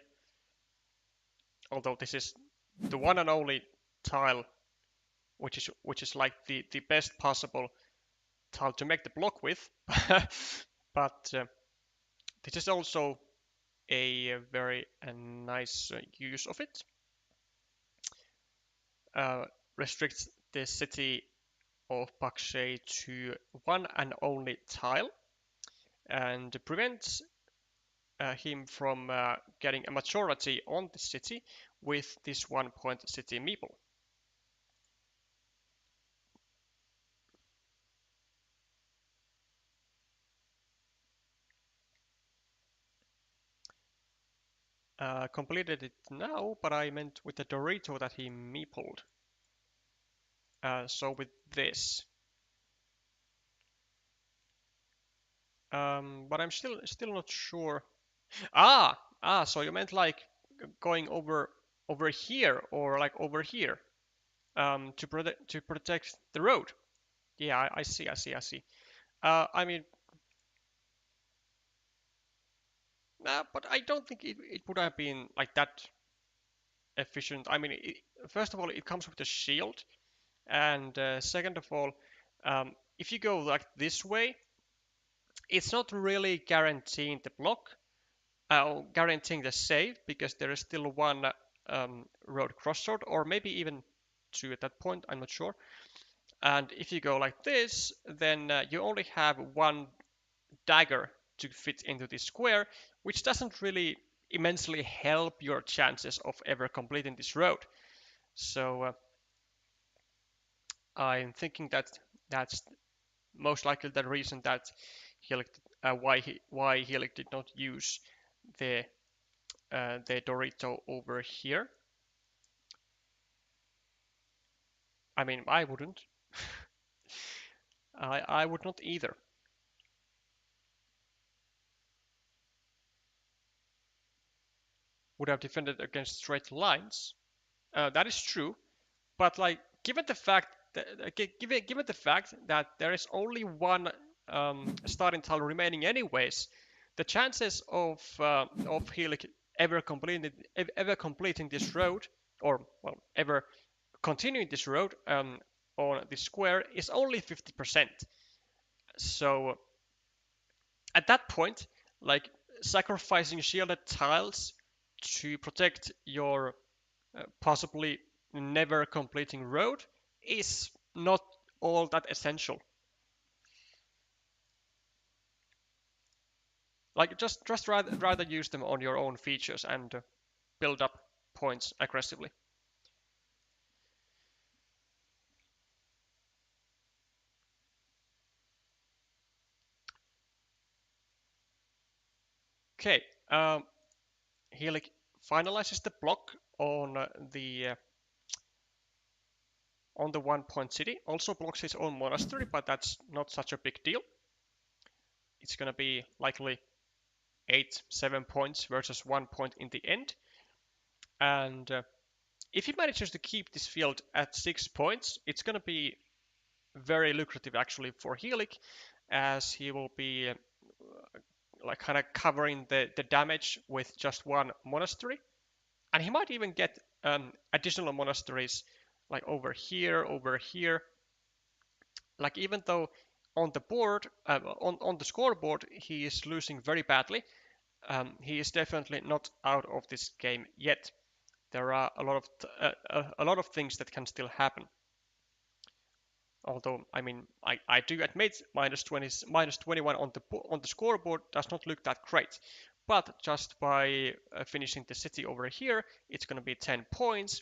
Although this is the one and only tile which is like the best possible tile to make the block with. But this is also a very nice use of it. Restricts the city of Pakshay to one and only tile, and prevents him from getting a majority on the city with this 1 point city meeple. Completed it now, but I meant with the Dorito that he meepled. So with this. But I'm still not sure. So you meant like going over here or like over here to protect the road. Yeah, I see. I mean, but I don't think it would have been like that efficient. I mean, first of all, it comes with a shield, and second of all, if you go like this way, it's not really guaranteeing the block, guaranteeing the save because there is still one road crossroad, or maybe even two at that point. I'm not sure. And if you go like this, then you only have one dagger to fit into this square, which doesn't really immensely help your chances of ever completing this road. So I'm thinking that that's most likely the reason that Helik, why Helik did not use the Dorito over here. I mean, I wouldn't. I would not either. Would have defended against straight lines. That is true, but like given the fact given the fact that there is only one starting tile remaining anyways, the chances of Helik ever completing this road or well, ever continuing this road on this square is only 50%. So at that point, like sacrificing shielded tiles to protect your possibly never completing road is not all that essential. Like just rather use them on your own features and build up points aggressively. Okay, he like finalizes the block on the 1 point city. Also blocks his own monastery, but that's not such a big deal. It's gonna be likely 8-7 points versus 1 point in the end. And if he manages to keep this field at 6 points, it's gonna be very lucrative actually for Helik, as he will be like kind of covering the damage with just one monastery, and he might even get additional monasteries like over here. Like even though on the board, on the scoreboard, he is losing very badly. He is definitely not out of this game yet. There are a lot of things that can still happen. Although I mean, I do admit minus 20, minus 21 on the scoreboard does not look that great, but just by finishing the city over here, it's going to be 10 points.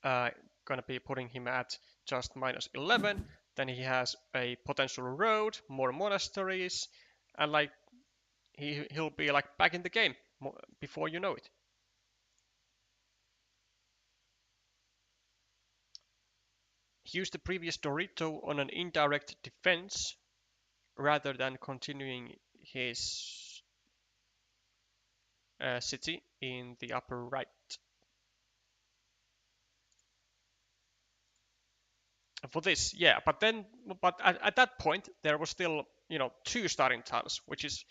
Going to be putting him at just minus 11. Then he has a potential road, more monasteries, and like he'll be like back in the game before you know it. He used the previous Dorito on an indirect defense rather than continuing his city in the upper right. For this, yeah, but at that point there was still, you know, two starting tiles, which is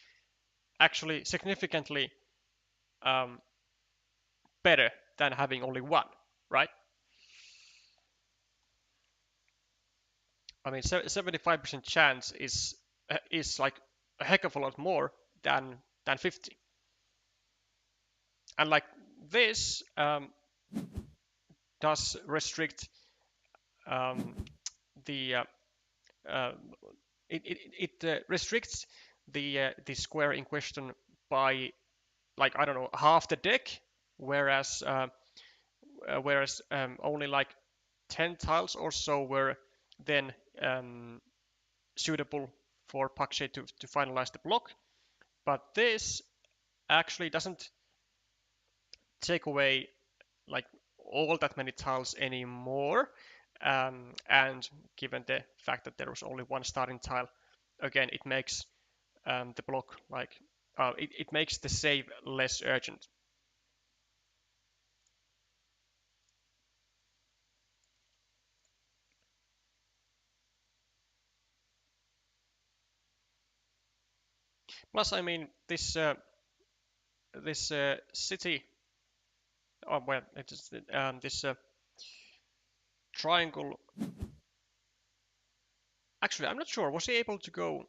actually significantly um, better than having only one, right? I mean, 75% chance is like a heck of a lot more than 50. And like this does restrict um, the uh, it restricts the square in question by like I don't know half the deck, whereas only like 10 tiles or so were then um, suitable for Pakshay to finalize the block. But this actually doesn't take away like all that many tiles anymore. And given the fact that there was only one starting tile, again, it makes the block like it makes the save less urgent. Plus, I mean, this city, oh, well, it is this triangle. Actually, I'm not sure. Was he able to go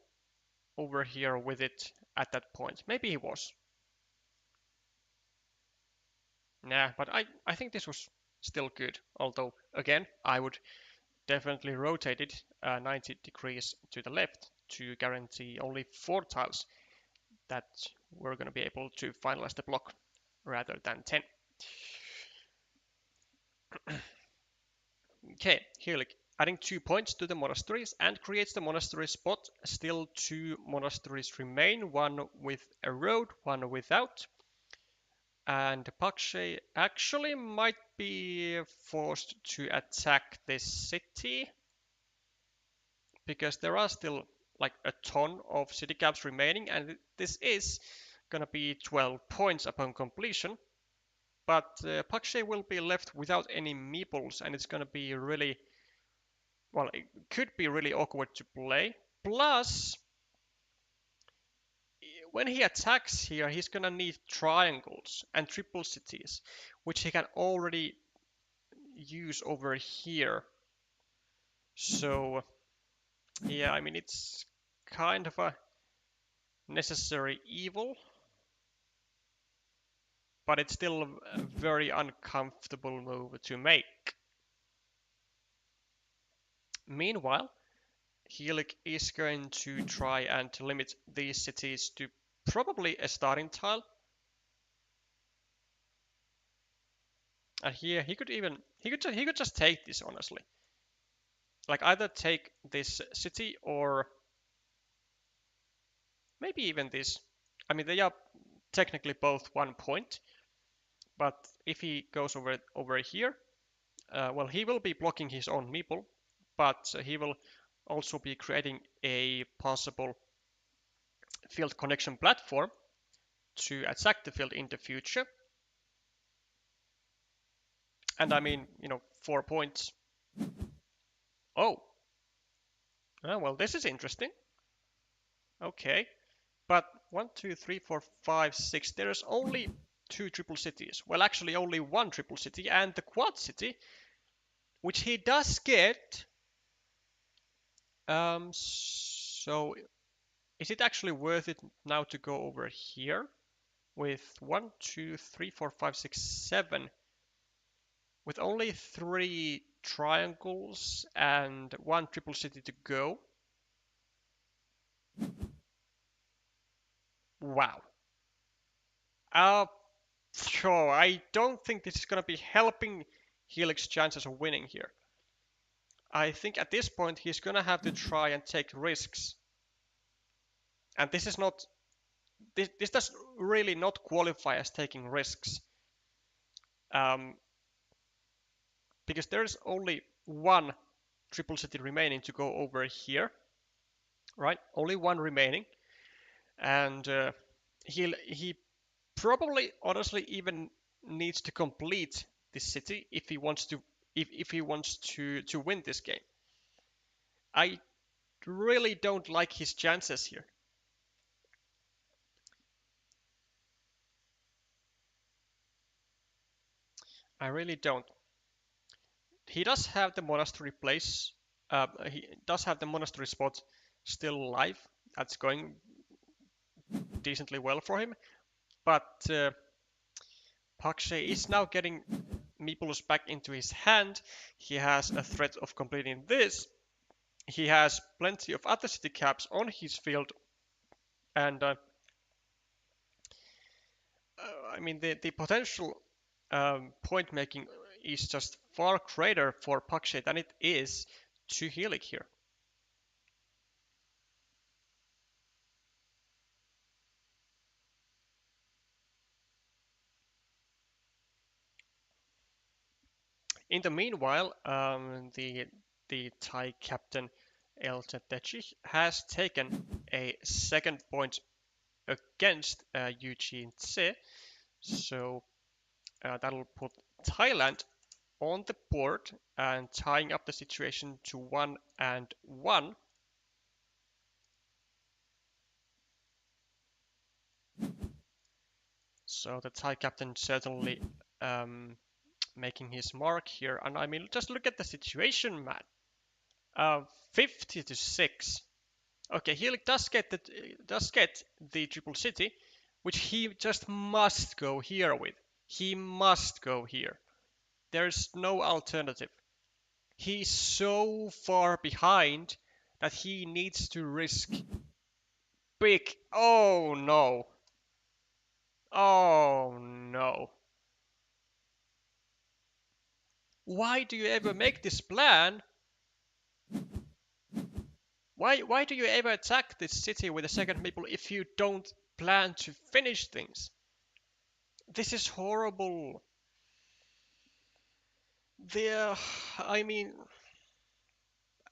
over here with it at that point? Maybe he was. Nah, but I think this was still good. Although, again, I would definitely rotate it 90 degrees to the left to guarantee only 4 tiles that we're going to be able to finalize the block rather than 10. Okay, here like adding 2 points to the monasteries and creates the monastery spot. Still 2 monasteries remain, one with a road, one without. And Pakshay actually might be forced to attack this city because there are still like a ton of city caps remaining, and this is gonna be 12 points upon completion. But Pakshay will be left without any meeples, and it's gonna be really, well, it could be really awkward to play. Plus, when he attacks here, he's gonna need triangles and triple cities, which he can already use over here. So yeah, I mean, it's kind of a necessary evil, but it's still a very uncomfortable move to make. Meanwhile, Helix is going to try and limit these cities to probably a starting tile. And here he could just take this, honestly. Like either take this city or maybe even this. I mean, they are technically both 1 point, but if he goes over here, well, he will be blocking his own meeple, but he will also be creating a possible field connection platform to attack the field in the future. And I mean, 4 points. Oh, well, this is interesting. Okay, but 1, 2, 3, 4, 5, 6. There's only 2 triple cities. Well, actually, only 1 triple city and the quad city, which he does get. So is it actually worth it now to go over here with 1, 2, 3, 4, 5, 6, 7, with only 3 triangles and 1 triple city to go? Wow. Sure, I don't think this is going to be helping Helix's chances of winning here. I think at this point he's going to have to try and take risks. And this is not, this does really not qualify as taking risks. Because there's only 1 triple city remaining to go over here, right? Only 1 remaining. And he probably honestly even needs to complete this city if he wants to win this game. I really don't like his chances here. I really don't. He does have the monastery place. He does have the monastery spot still alive. That's going decently well for him. But Pakshay is now getting meeples back into his hand. He has a threat of completing this. He has plenty of other city caps on his field. And I mean, the potential point making is just far greater for Pakshay than it is to Helix here. In the meanwhile, the Thai captain El Tetechi has taken a second point against Eugene Tse, so that'll put Thailand on the board and tying up the situation to 1-1. So the Thai captain certainly making his mark here, and I mean, just look at the situation, man. 50-6. Okay, Helix does get the triple city, which he just must go here with. He must go here. There's no alternative. He's so far behind that he needs to risk big. Oh no. Oh no. Why do you ever make this plan? Why do you ever attack this city with a second meeple if you don't plan to finish things? This is horrible. I mean,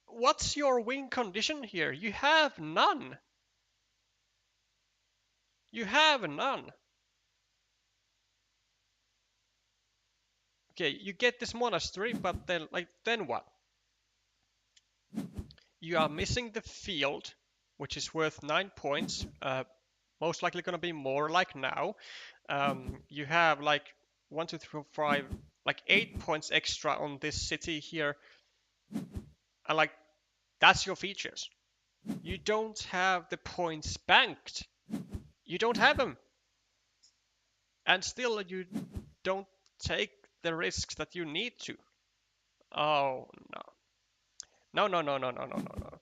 what's your win condition here? You have none. You have none. Okay, you get this monastery, but then what? You are missing the field, which is worth 9 points. Most likely going to be more like now. You have like 1, 2, 3, 4, 5, like 8 points extra on this city here, and like that's your features. You don't have the points banked. You don't have them, and still you don't take the risks that you need to. Oh no. No, no, no, no, no, no, no, no.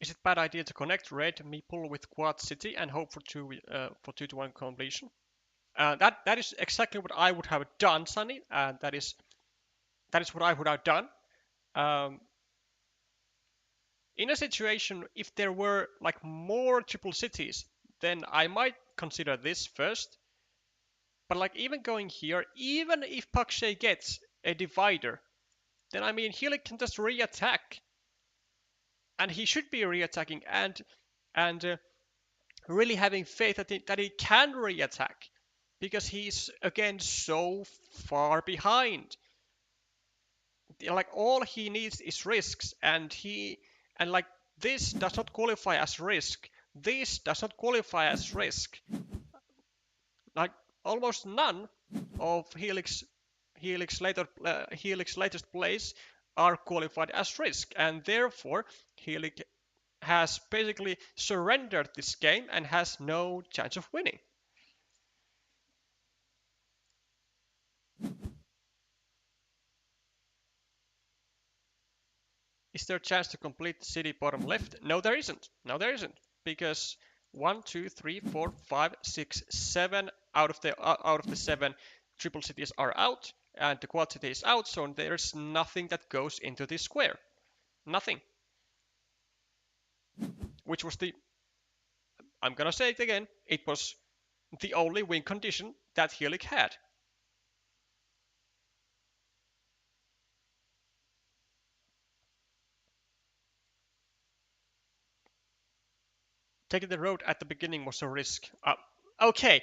Is it bad idea to connect red meeple with quad city and hope for 2 to 1 completion? That is exactly what I would have done, Sunny, and that is what I would have done. Um, in a situation, if there were like more triple cities, then I might consider this first. But like even going here, even if Pakshay gets a divider, then I mean Healy can just re-attack, and he should be re-attacking and really having faith that he can re-attack because he's again so far behind. Like all he needs is risks, and like this does not qualify as risk. This does not qualify as risk. Like almost none of Helix latest plays are qualified as risk, and therefore Helix has basically surrendered this game and has no chance of winning. Is there a chance to complete the city bottom left? No, there isn't. No, there isn't. Because 1, 2, 3, 4, 5, 6, 7 out of the 7 triple cities are out, and the quad city is out, so there's nothing that goes into this square. Nothing. Which was the, I'm gonna say it again, it was the only win condition that Helix had. Taking the road at the beginning was a risk. Okay,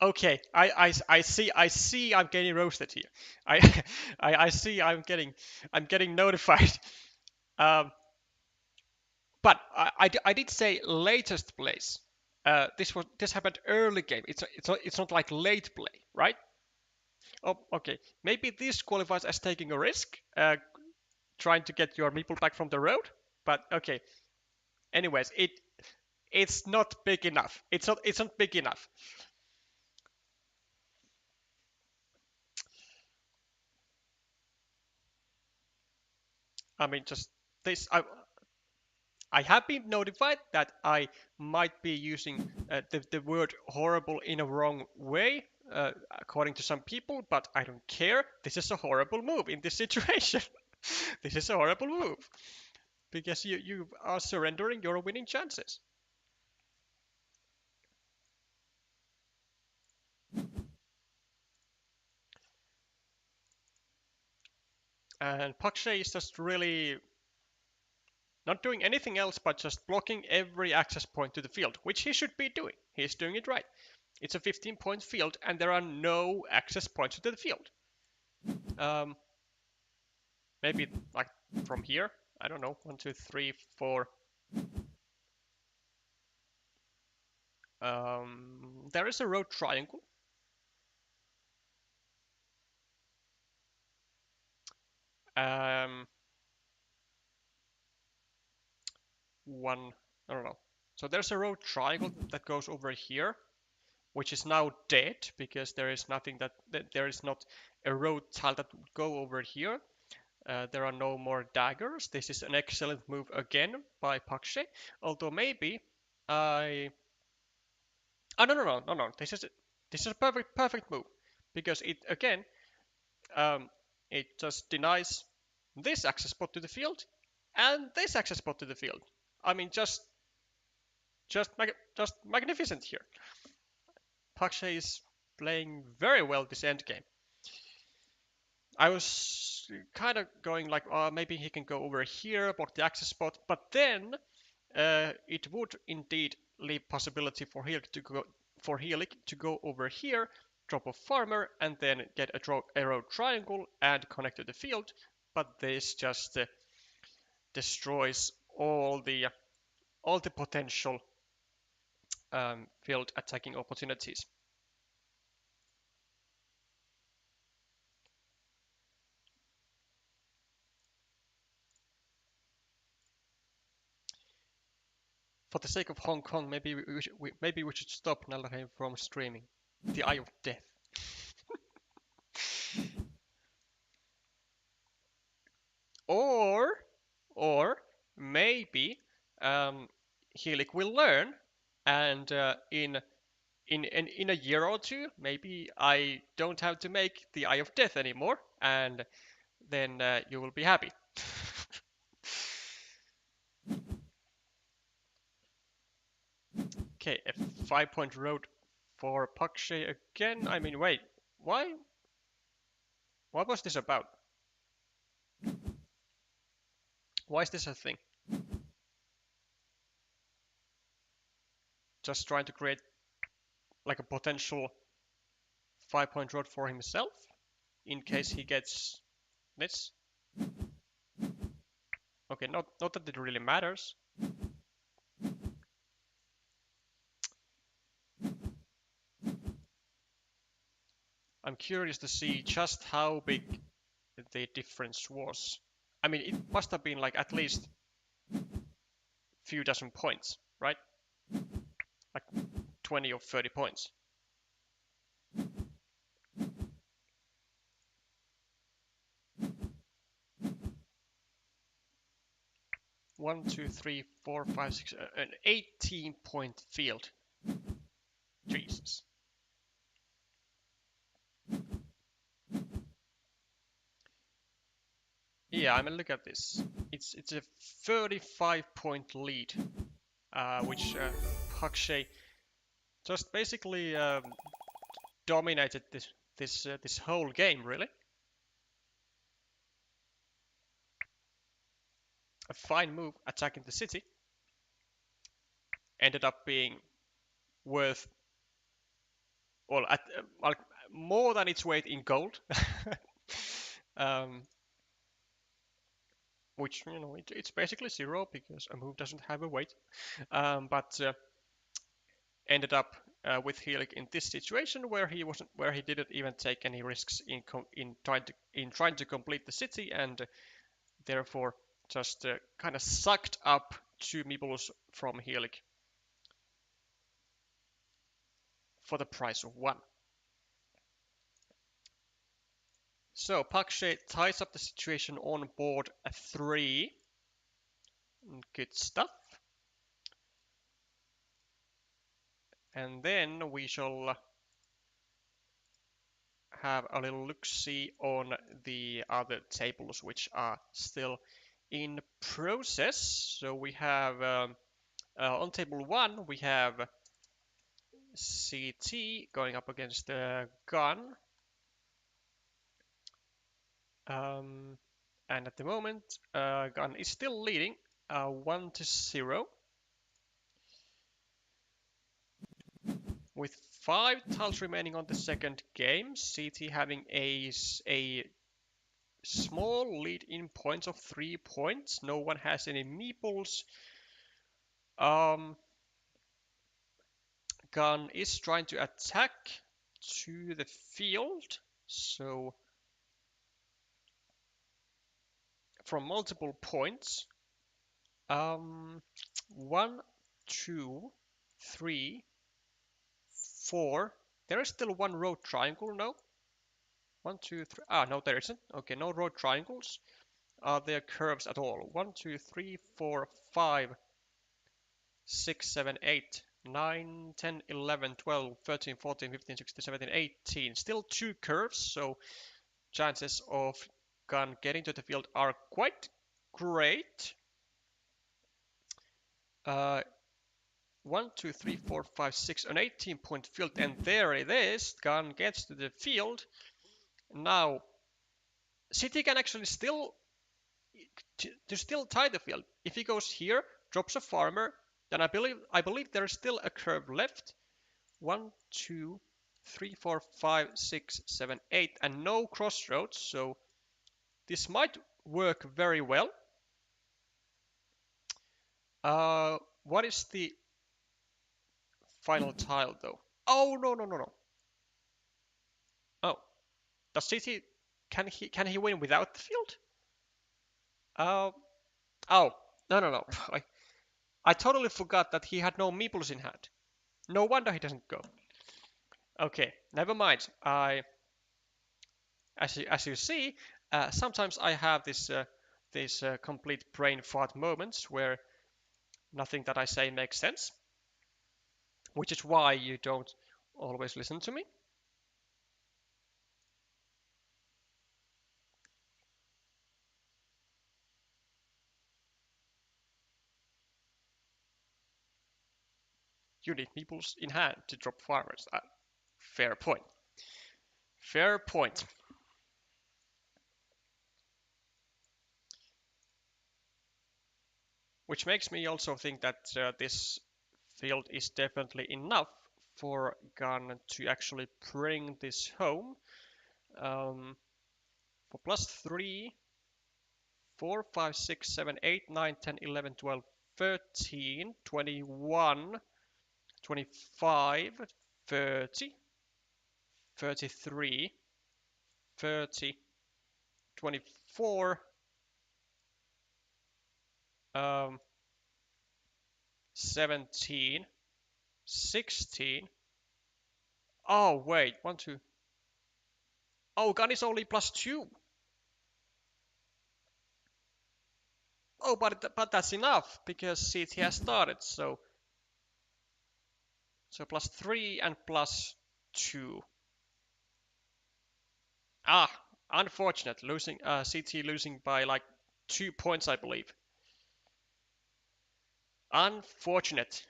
okay. I see. I'm getting roasted here. I, I see. I'm getting notified. Um, but I did say latest place. This happened early game. It's not like late play, right? Oh, okay. Maybe this qualifies as taking a risk, trying to get your meeple back from the road. But okay. Anyways, it's not big enough. It's not big enough. I mean, just this. I have been notified that I might be using the word horrible in a wrong way, according to some people, but I don't care. This is a horrible move in this situation. This is a horrible move because you are surrendering your winning chances. And Pakshay is just really not doing anything else but just blocking every access point to the field, which he should be doing. He's doing it right. It's a 15-point field, and there are no access points to the field. Um, maybe like from here. I don't know. 1, 2, 3, 4. There is a road triangle. Um, one. I don't know. So there's a road triangle that goes over here, which is now dead because there is nothing that there is not a road tile that would go over here. There are no more daggers. This is an excellent move again by Pakshe. Although maybe I. Oh no no no no no. This is a perfect move because it again um, it just denies this access spot to the field and this access spot to the field. I mean just magnificent here. Pakshe is playing very well this end game. I was kind of going like, maybe he can go over here, block the access spot, but then it would indeed leave possibility for Helik to go over here, drop a farmer, and then get a road triangle and connect to the field. But this just destroys all the potential field attacking opportunities. For the sake of Hong Kong, maybe we should stop Nalheim from streaming. The Eye of Death. Or maybe Helik will learn, and in a year or two, maybe I don't have to make the Eye of Death anymore, and then you will be happy. Okay, a 5-point road for Pakshay again. I mean, wait, why? What was this about? Why is this a thing? Just trying to create like a potential 5-point road for himself in case he gets this. Okay, not that it really matters. I'm curious to see just how big the difference was. I mean, it must have been like at least few dozen points, right? Like 20 or 30 points. One, two, three, four, five, six, an 18-point field. Jesus. Yeah, I mean, look at this. It's a 35-point lead, which Pakshay just basically dominated this whole game, really. A fine move attacking the city. Ended up being worth, well, more than its weight in gold. Which, you know, it's basically zero because a move doesn't have a weight. But ended up with Helik in this situation where he didn't even take any risks in trying to complete the city, and therefore just kind of sucked up 2 meeples from Helik for the price of 1. So Pakshay ties up the situation on board 3. Good stuff. And then we shall have a little look-see on the other tables which are still in process. So we have on table 1 we have CT going up against Gun. And at the moment Gun is still leading 1-0. With 5 tiles remaining on the second game, CT having a small lead in points of 3 points. No one has any meeples. Gun is trying to attack to the field, so from multiple points. 1, 2, 3, 4. There is still 1 road triangle, no? 1, 2, 3. Ah, no, there isn't. Okay, no road triangles. Are there curves at all? 1, 2, 3, 4, 5, 6, 7, 8, 9, 10, 11, 12, 13, 14, 15, 16, 17, 18. Still 2 curves, so chances of Gun getting to the field are quite great. 1, 2, 3, 4, 5, 6, an 18-point field, and there it is. Gun gets to the field. Now, City can actually still tie the field. If he goes here, drops a farmer. Then I believe there is still a curve left. 1, 2, 3, 4, 5, 6, 7, 8, and no crossroads. So this might work very well. What is the final tile though? Oh no no no no. Oh, does City can he win without the field? Uh, oh no no no. I totally forgot that he had no meeples in hand. No wonder he doesn't go. Okay, never mind. As you see, sometimes I have these complete brain fart moments where nothing that I say makes sense, which is why you don't always listen to me. You need meeples in hand to drop farmers. Fair point. Fair point. Which makes me also think that this field is definitely enough for Gun to actually bring this home. For +3, 4, 5, 6, 7, 8, 9, 10, 11, 12, 13, 21, 25, 30, 33, 30, 24, 17, 16. Oh, wait, 1, 2. Oh, gun is only +2. Oh, but that's enough because CT has started. So +3 and +2. Ah, unfortunate. Losing CT losing by like 2 points, I believe. Unfortunate.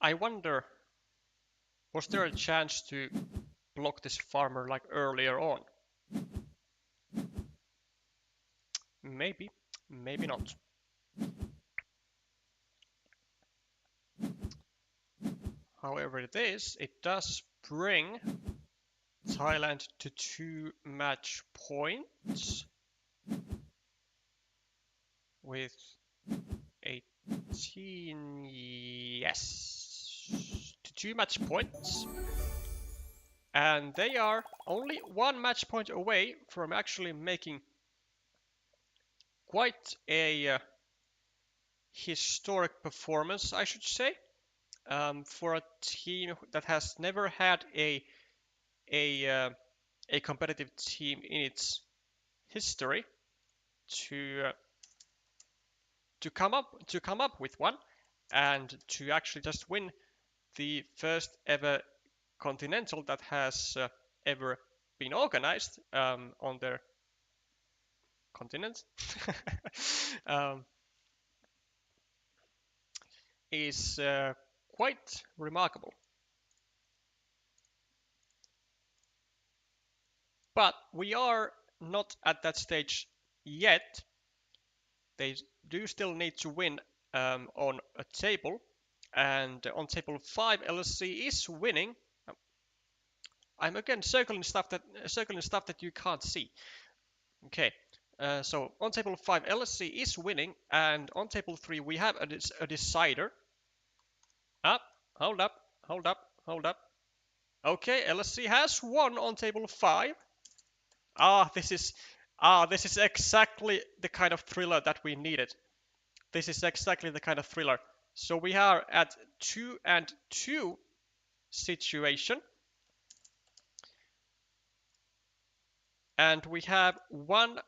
I wonder, was there a chance to block this farmer like earlier on? Maybe, maybe not. However it is, it does bring Thailand to 2 match points with 18, yes, to 2 match points. And they are only 1 match point away from actually making quite a historic performance, I should say, for a team that has never had a uh, a competitive team in its history to come up with one and to actually just win the first ever continental that has ever been organized on their continent um, is quite remarkable. But we are not at that stage yet. They do still need to win on a table, and on table 5, LSC is winning. I'm again circling stuff that you can't see. Okay, so on table 5, LSC is winning, and on table 3 we have a decider. Up, hold up, hold up, hold up. Okay, LSC has won on table 5. Ah, this is exactly the kind of thriller that we needed. This is exactly the kind of thriller. So we are at 2 and 2 situation. And we have one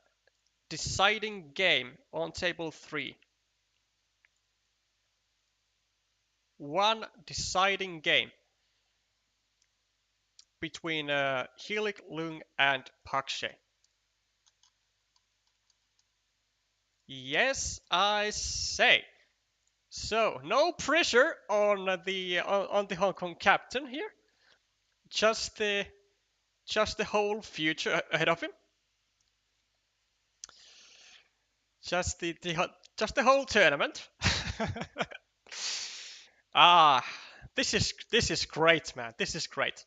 deciding game on table 3. One deciding game between Helik, Lung, and Pakshe. Yes, I say. So no pressure on the Hong Kong captain here. Just the whole future ahead of him. Just the whole tournament. Ah, this is great, man. This is great.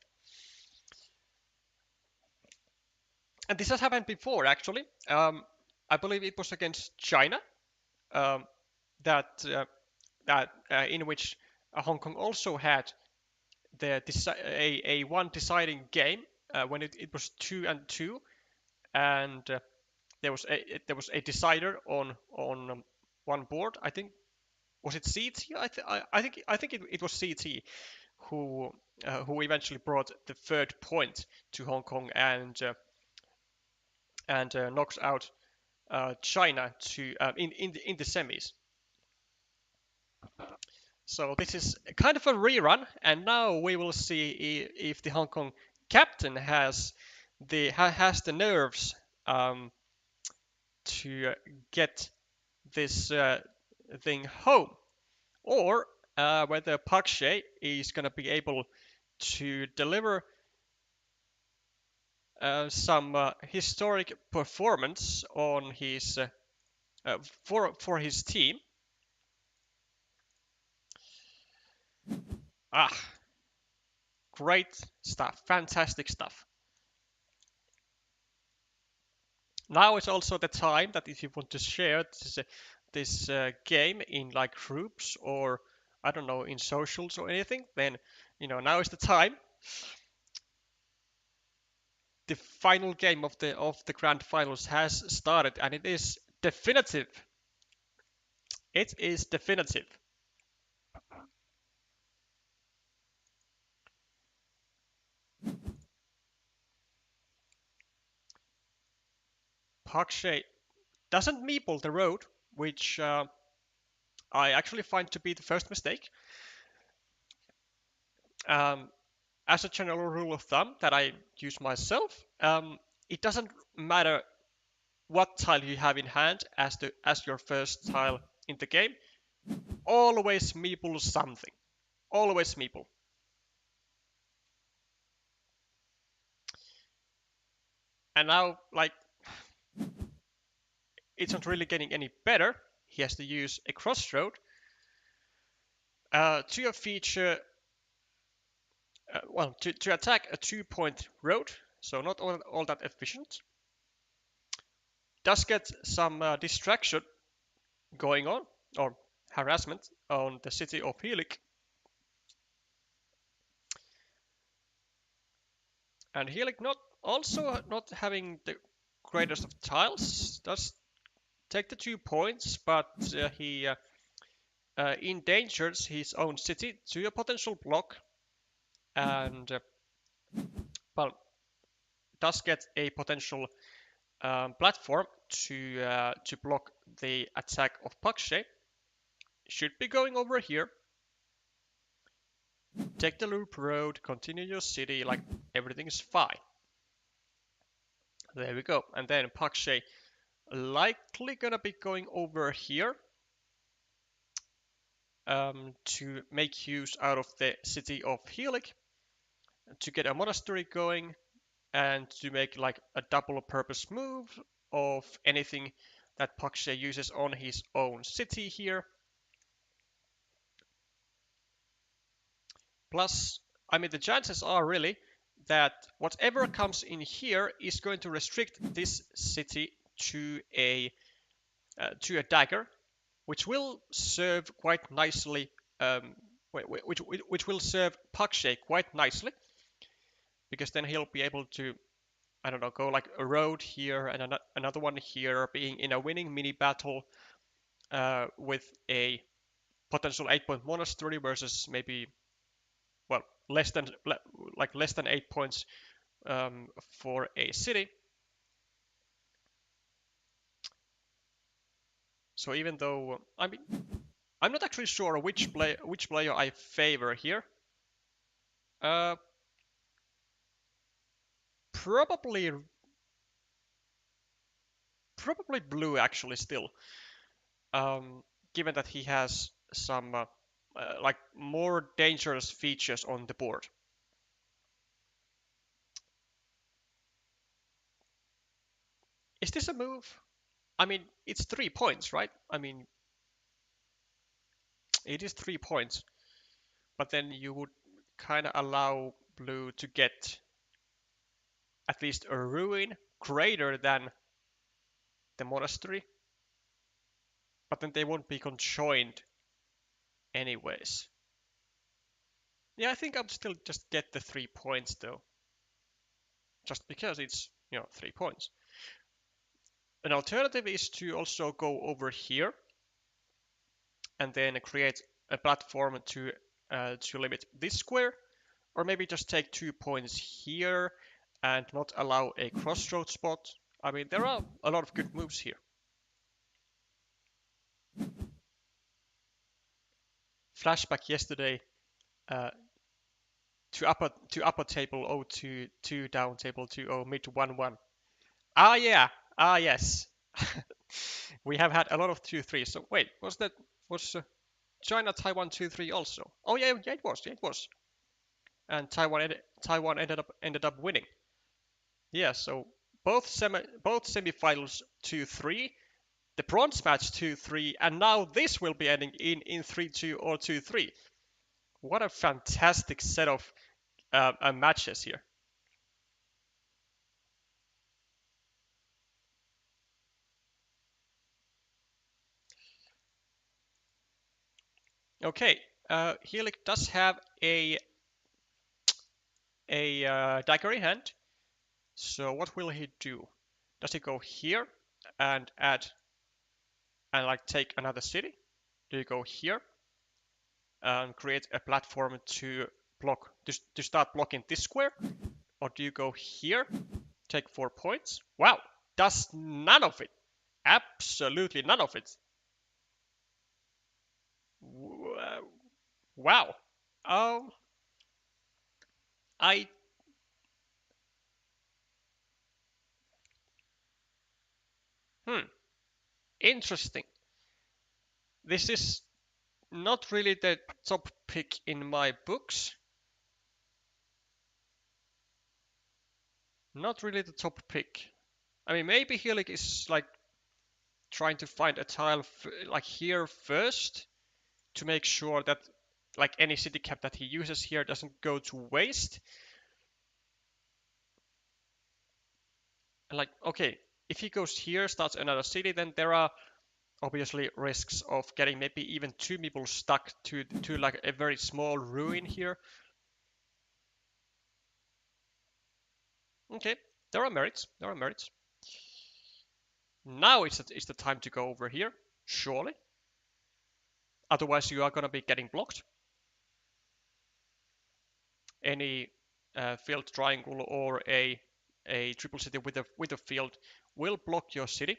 And this has happened before, actually. I believe it was against China, um, that in which Hong Kong also had a one deciding game when it was 2-2, and there was a decider on one board. I think was it CT? I think it was CT who eventually brought the third point to Hong Kong and knocks out China to in the semis. So this is kind of a rerun, and now we will see if the Hong Kong captain has the nerves um, to get this thing home, or whether Park Shea is going to be able to deliver some historic performance on his for his team. Ah, great stuff, fantastic stuff. Now is also the time that if you want to share this game in like groups, or I don't know, in socials or anything, then now is the time. The final game of the grand finals has started, and it is definitive. It is definitive. Park Shea doesn't meeple the road, which I actually find to be the first mistake. Um, as a general rule of thumb that I use myself, it doesn't matter what tile you have in hand as your first tile in the game. Always meeple something. Always meeple. And now, like, it's not really getting any better. He has to use a crossroad to feature, to attack a 2-point road, so not all that efficient. Does get some distraction going on, or harassment on the city of Helic. And Helic not having the greatest of tiles, does take the 2 points, but he endangers his own city to a potential block, and well, does get a potential platform to block the attack of Pakshe. Should be going over here. Take the loop road, continue your city, like everything is fine. There we go. And then Pakshe likely gonna be going over here to make use out of the city of Helic to get a monastery going and to make like a double purpose move of anything that Pakshe uses on his own city here. Plus, I mean, the chances are really that whatever comes in here is going to restrict this city to a dagger, which will serve quite nicely, which will serve Pakshe quite nicely, because then he'll be able to, I don't know, go like a road here and another one here, being in a winning mini battle with a potential 8-point monastery versus maybe, well, less than 8 points for a city. So even though I mean, I'm not actually sure which player I favor here. Uh, probably blue actually still. Given that he has some like more dangerous features on the board. Is this a move? I mean, it's 3 points, right? I mean, it is 3 points, but then you would kind of allow blue to get at least a ruin greater than the monastery, but then they won't be conjoined anyways. Yeah, I think I'm still just get the 3 points though, just because it's 3 points. An alternative is to also go over here and then create a platform to limit this square, or maybe just take 2 points here and not allow a crossroad spot. I mean, there are a lot of good moves here. Flashback yesterday uh, to upper table 0 to down table 2-0 mid 1-1. Ah yeah, ah yes. We have had a lot of 2-3. So wait, was China Taiwan 2-3 also? Oh yeah, it was. And Taiwan ended up winning. Yeah, so both semifinals 2-3, the bronze match 2-3, and now this will be ending in 3-2 or 2-3. What a fantastic set of matches here. Okay, Helik does have a dagger in hand. So what will he do? Does he go here and add and like take another city? Do you go here and create a platform to block to start blocking this square? Or do you go here, take 4 points? Wow, does none of it. Absolutely none of it. Wow. Um, I hmm, interesting. This is not really the top pick in my books. Not really the top pick. I mean, maybe Helig is like trying to find a tile like here first to make sure that like any city cap that he uses here doesn't go to waste. And like, okay, if he goes here, starts another city, then there are obviously risks of getting maybe even two people stuck to like a very small ruin here. Okay, there are merits. There are merits. Now it's the time to go over here, surely. Otherwise, you are gonna be getting blocked. Any field triangle or a triple city with a field will block your city,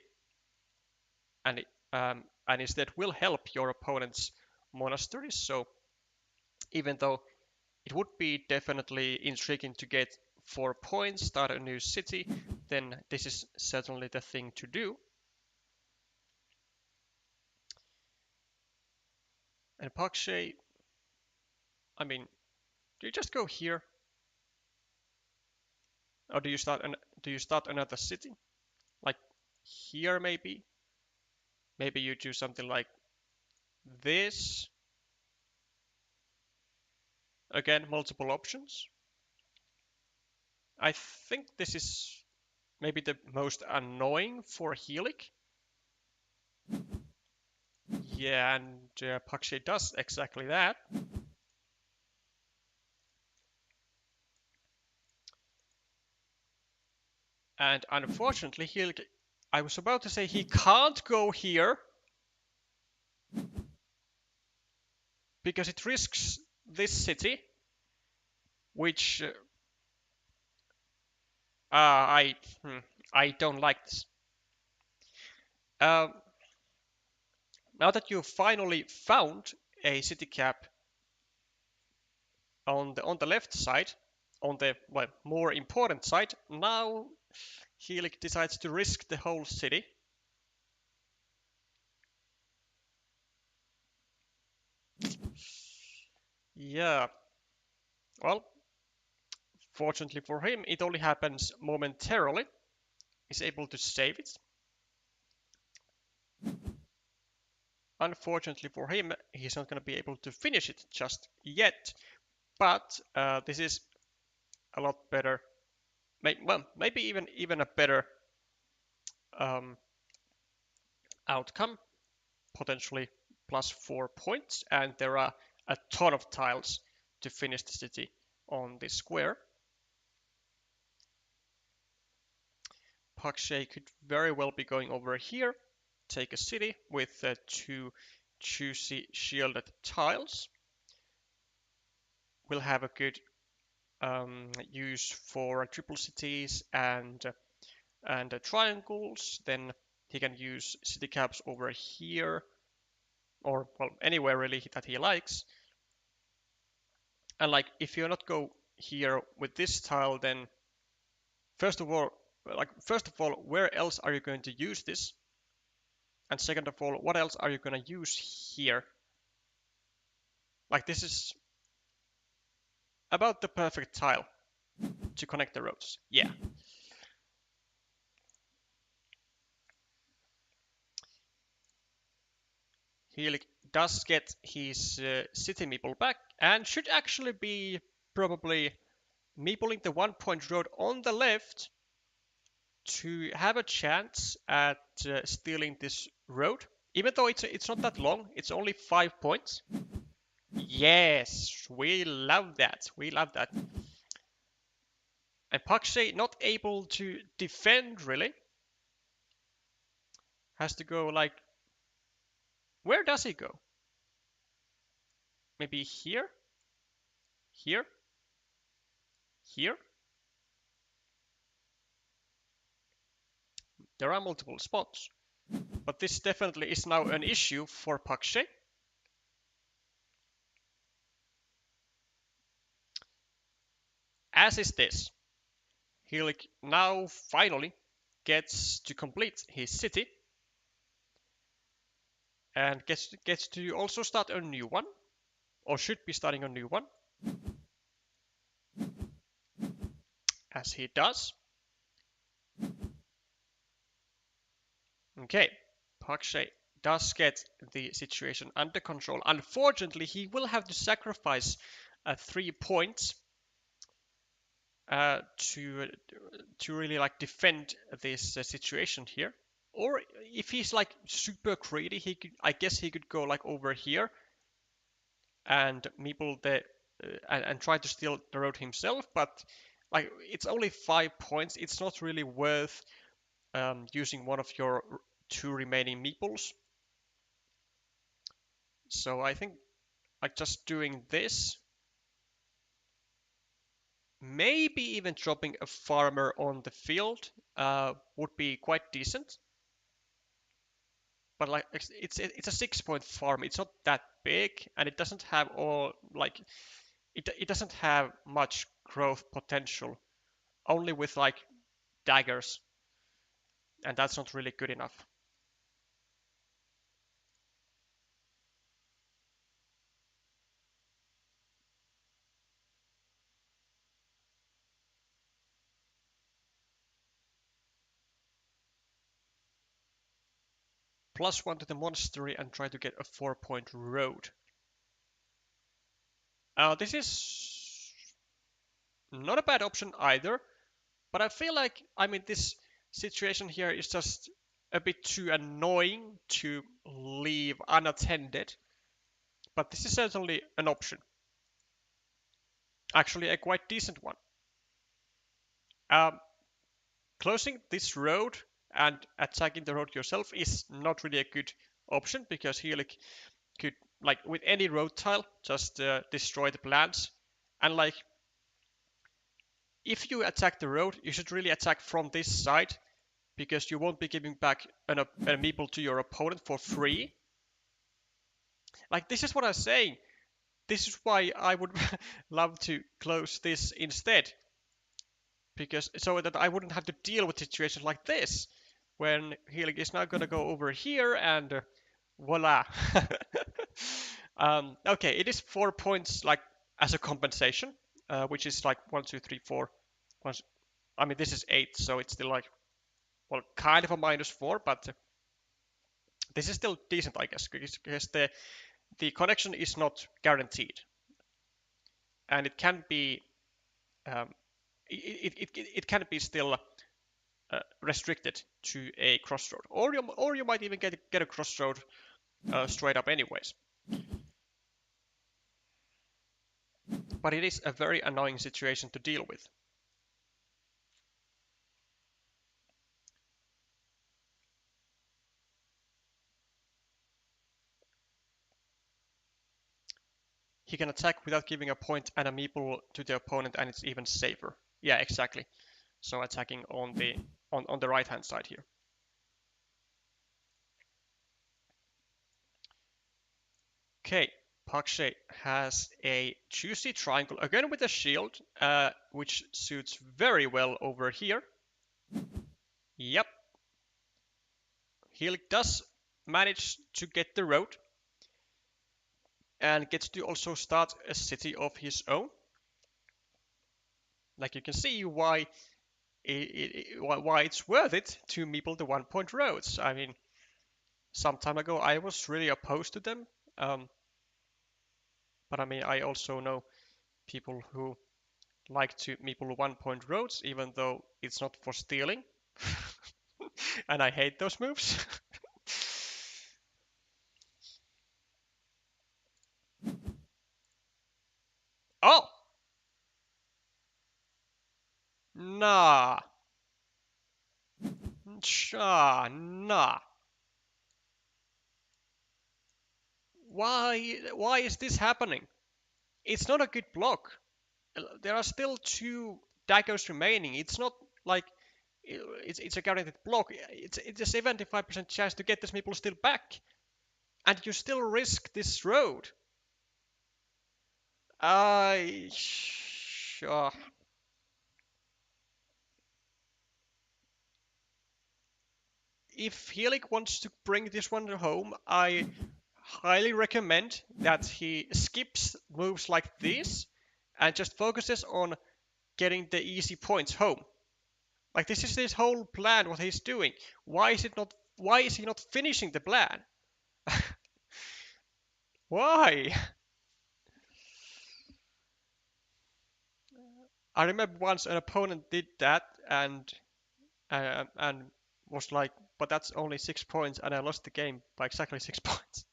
and and instead will help your opponent's monasteries. So even though it would be definitely intriguing to get 4 points, start a new city, then this is certainly the thing to do. And Pakshay, I mean, do you just go here, or do you start another city, like here maybe? Maybe you do something like this. Again, multiple options. I think this is maybe the most annoying for Helic. Yeah, and Pakshay does exactly that. And unfortunately, Helic, I was about to say he can't go here because it risks this city, which I I don't like this. Uh, Now that you finally found a city cap on the left side, on the well, more important side, now Helic decides to risk the whole city. Yeah, well, fortunately for him, it only happens momentarily. He's able to save it. Unfortunately for him, he's not going to be able to finish it just yet. But this is a lot better. Well, maybe even a better um, outcome. Potentially plus 4 points, and there are a ton of tiles to finish the city on this square. Pakshay could very well be going over here, take a city with two juicy shielded tiles. We'll have a good use for triple cities and triangles. Then he can use city caps over here, or well, anywhere really that he likes. And like, if you not go here with this tile, then first of all, where else are you going to use this? And second of all, what else are you going to use here? Like, this is about the perfect tile to connect the roads. Yeah. He does get his city meeple back and should actually be probably meepling the 1 point road on the left to have a chance at stealing this road. Even though it's not that long, it's only 5 points. Yes, we love that. We love that. And Pakshay not able to defend really. Has to go like, where does he go? Maybe here? Here? Here? There are multiple spots. But this definitely is now an issue for Pakshay. As is this. He now finally gets to complete his city. And gets to also start a new one. Or should be starting a new one. As he does. Okay, Pakshay does get the situation under control. Unfortunately, he will have to sacrifice 3 points to really like defend this situation here. Or if he's like super greedy, I guess he could go like over here and meeple the and try to steal the road himself. But like, it's only 5 points. It's not really worth using one of your 2 remaining meeples. So I think like just doing this, maybe even dropping a farmer on the field would be quite decent. But like, it's a 6 point farm. It's not that big, and it doesn't have all like it doesn't have much growth potential. Only with like daggers, and that's not really good enough. +1 to the monastery and try to get a 4 point road. This is not a bad option either, but I feel like, I mean, this situation here is just a bit too annoying to leave unattended. But this is certainly an option. Actually, a quite decent one. Um, Closing this road and attacking the road yourself is not really a good option, because he could, like with any road tile, just destroy the plants. And like, if you attack the road, you should really attack from this side, because you won't be giving back an meeple to your opponent for free. Like, this is what I'm saying. This is why I would love to close this instead, because so that I wouldn't have to deal with situations like this, when he is now gonna go over here and voila. Okay, it is 4 points like as a compensation, which is like one, two, three, four. One, I mean, this is eight, so it's still like, well, kind of a -4, but this is still decent, I guess, because the connection is not guaranteed, and it can be um, it can be still restricted to a crossroad, or you might even get a crossroad straight up anyways. But it is a very annoying situation to deal with. He can attack without giving a point and a meeple to the opponent, and it's even safer. Yeah, exactly. So attacking on the right hand side here. Okay, Pakshay has a juicy triangle again with a shield, which suits very well over here. Yep, he does manage to get the road and gets to also start a city of his own. Like you can see why it's worth it to meeple the 1 point roads. I mean, some time ago I was really opposed to them, um, but I mean I also know people who like to meeple 1 point roads, even though it's not for stealing, and I hate those moves. Oh, nah, nah. Why is this happening? It's not a good block. There are still two daggers remaining. It's not like it's a guaranteed block. It's a 75% chance to get this meeple still back, and you still risk this road. I sure. If Helik wants to bring this one home, I highly recommend that he skips moves like this and just focuses on getting the easy points home. Like this is his whole plan, what he's doing. Why is it not? Why is he not finishing the plan? Why? I remember once an opponent did that and was like, but that's only 6 points, and I lost the game by exactly 6 points.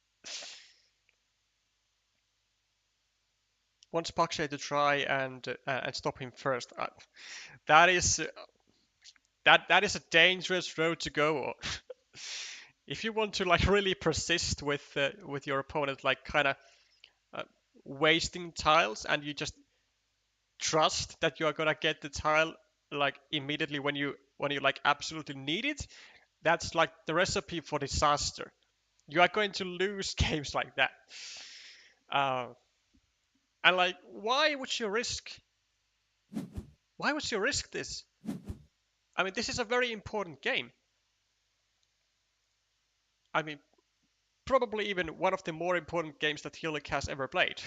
Wants Pakshay to try and stop him first. That is that is a dangerous road to go. If you want to like really persist with your opponent, like kind of uh, wasting tiles, and you just trust that you are gonna get the tile like immediately when you like absolutely need it, that's like the recipe for disaster. You are going to lose games like that. Uh, and like, Why would you risk this? I mean, this is a very important game. I mean, probably even one of the more important games that Hillik has ever played,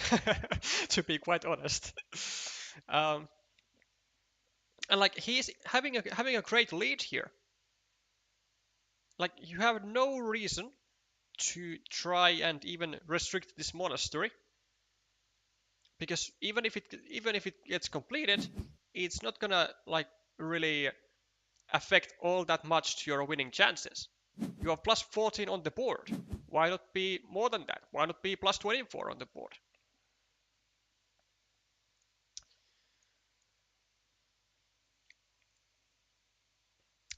to be quite honest. Um, and like he's having a great lead here. Like you have no reason to try and even restrict this monastery, because even if it gets completed, it's not gonna like really affect all that much to your winning chances. You have plus 14 on the board. Why not be more than that? Why not be plus 24 on the board?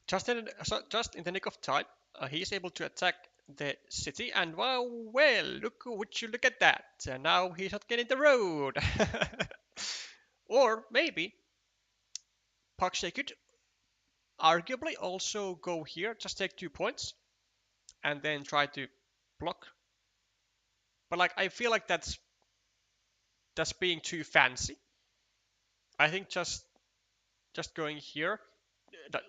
Just in the nick of time, he is able to attack the city, and well, would you look at that? Now he's not getting the road. Or maybe Pakshay could arguably also go here, just take 2 points, and then try to block. But like I feel like that's being too fancy. I think just going here,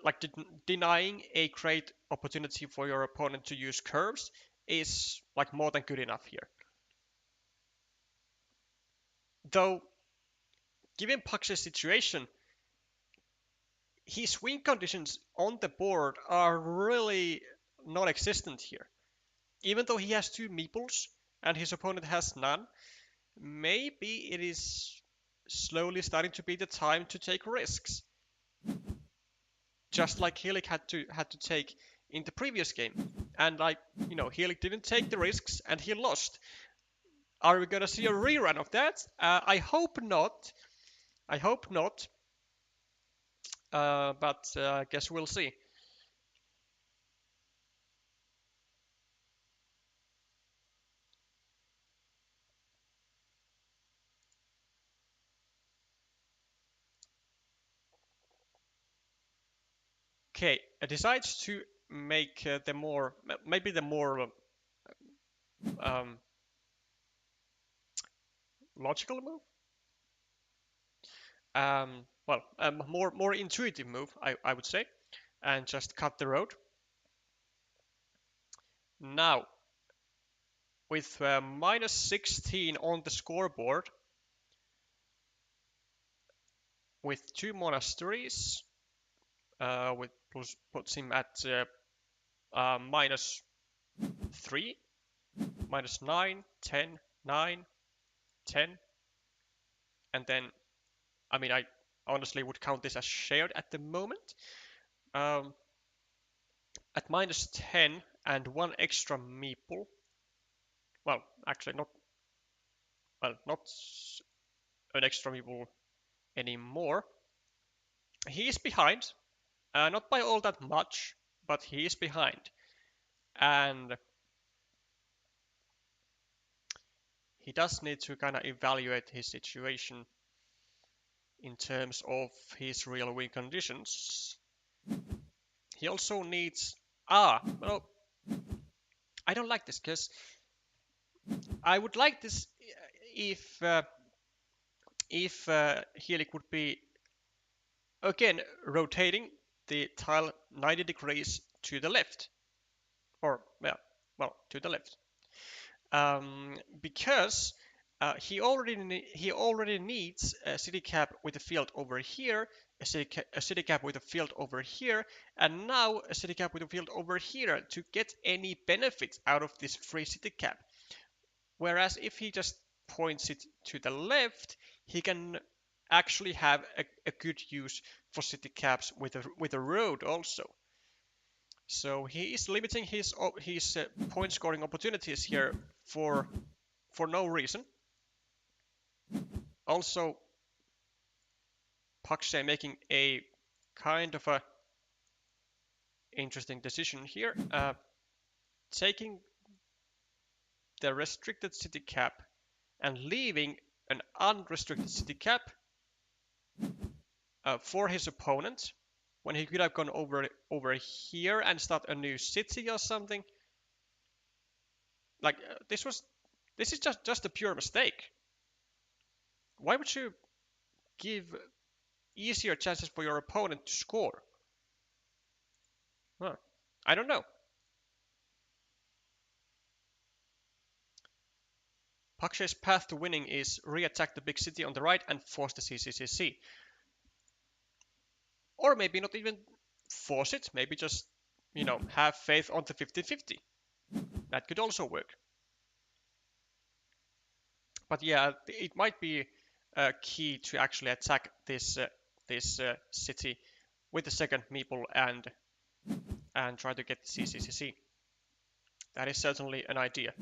like denying a great opportunity for your opponent to use curves is like more than good enough here. Though, given Pakshe's situation, his win conditions on the board are really non-existent here. Even though he has two meeples and his opponent has none, maybe it is slowly starting to be the time to take risks. Just like Helik had to take in the previous game. And like, Helik didn't take the risks and he lost. Are we gonna see a rerun of that? I hope not. I hope not. But I guess we'll see. Okay, decides to make maybe the more um, logical move. Well, more intuitive move, I would say, and just cut the road. Now, with minus 16 on the scoreboard, with two monasteries, with puts him at minus 3, minus 9, 10, 9, 10, and then, I mean, I honestly would count this as shared at the moment. Um, at minus 10 and one extra meeple, well, actually not an extra meeple anymore. He is behind, not by all that much, but he is behind. And he does need to kind of evaluate his situation in terms of his real win conditions. He also needs... well, I don't like this because I would like this if Helik would be again rotating the tile 90 degrees to the left, or yeah, well, to the left, because he already needs a city cap with a field over here, a city cap with a field over here, and now a city cap with a field over here to get any benefits out of this free city cap. Whereas if he just points it to the left, he can actually have a good use for city caps with a road also. So he is limiting his point scoring opportunities here for no reason. Also, Pakshe making a kind of a interesting decision here, taking the restricted city cap and leaving an unrestricted city cap for his opponent, when he could have gone over here and start a new city or something. Like this is just a pure mistake. Why would you give easier chances for your opponent to score? Huh. I don't know. Pakshe's path to winning is re-attack the big city on the right and force the CCCC. Or maybe not even force it, maybe just, have faith on the 50-50. That could also work. But yeah, it might be key to actually attack this city with the second meeple and try to get the CCCC. That is certainly an idea.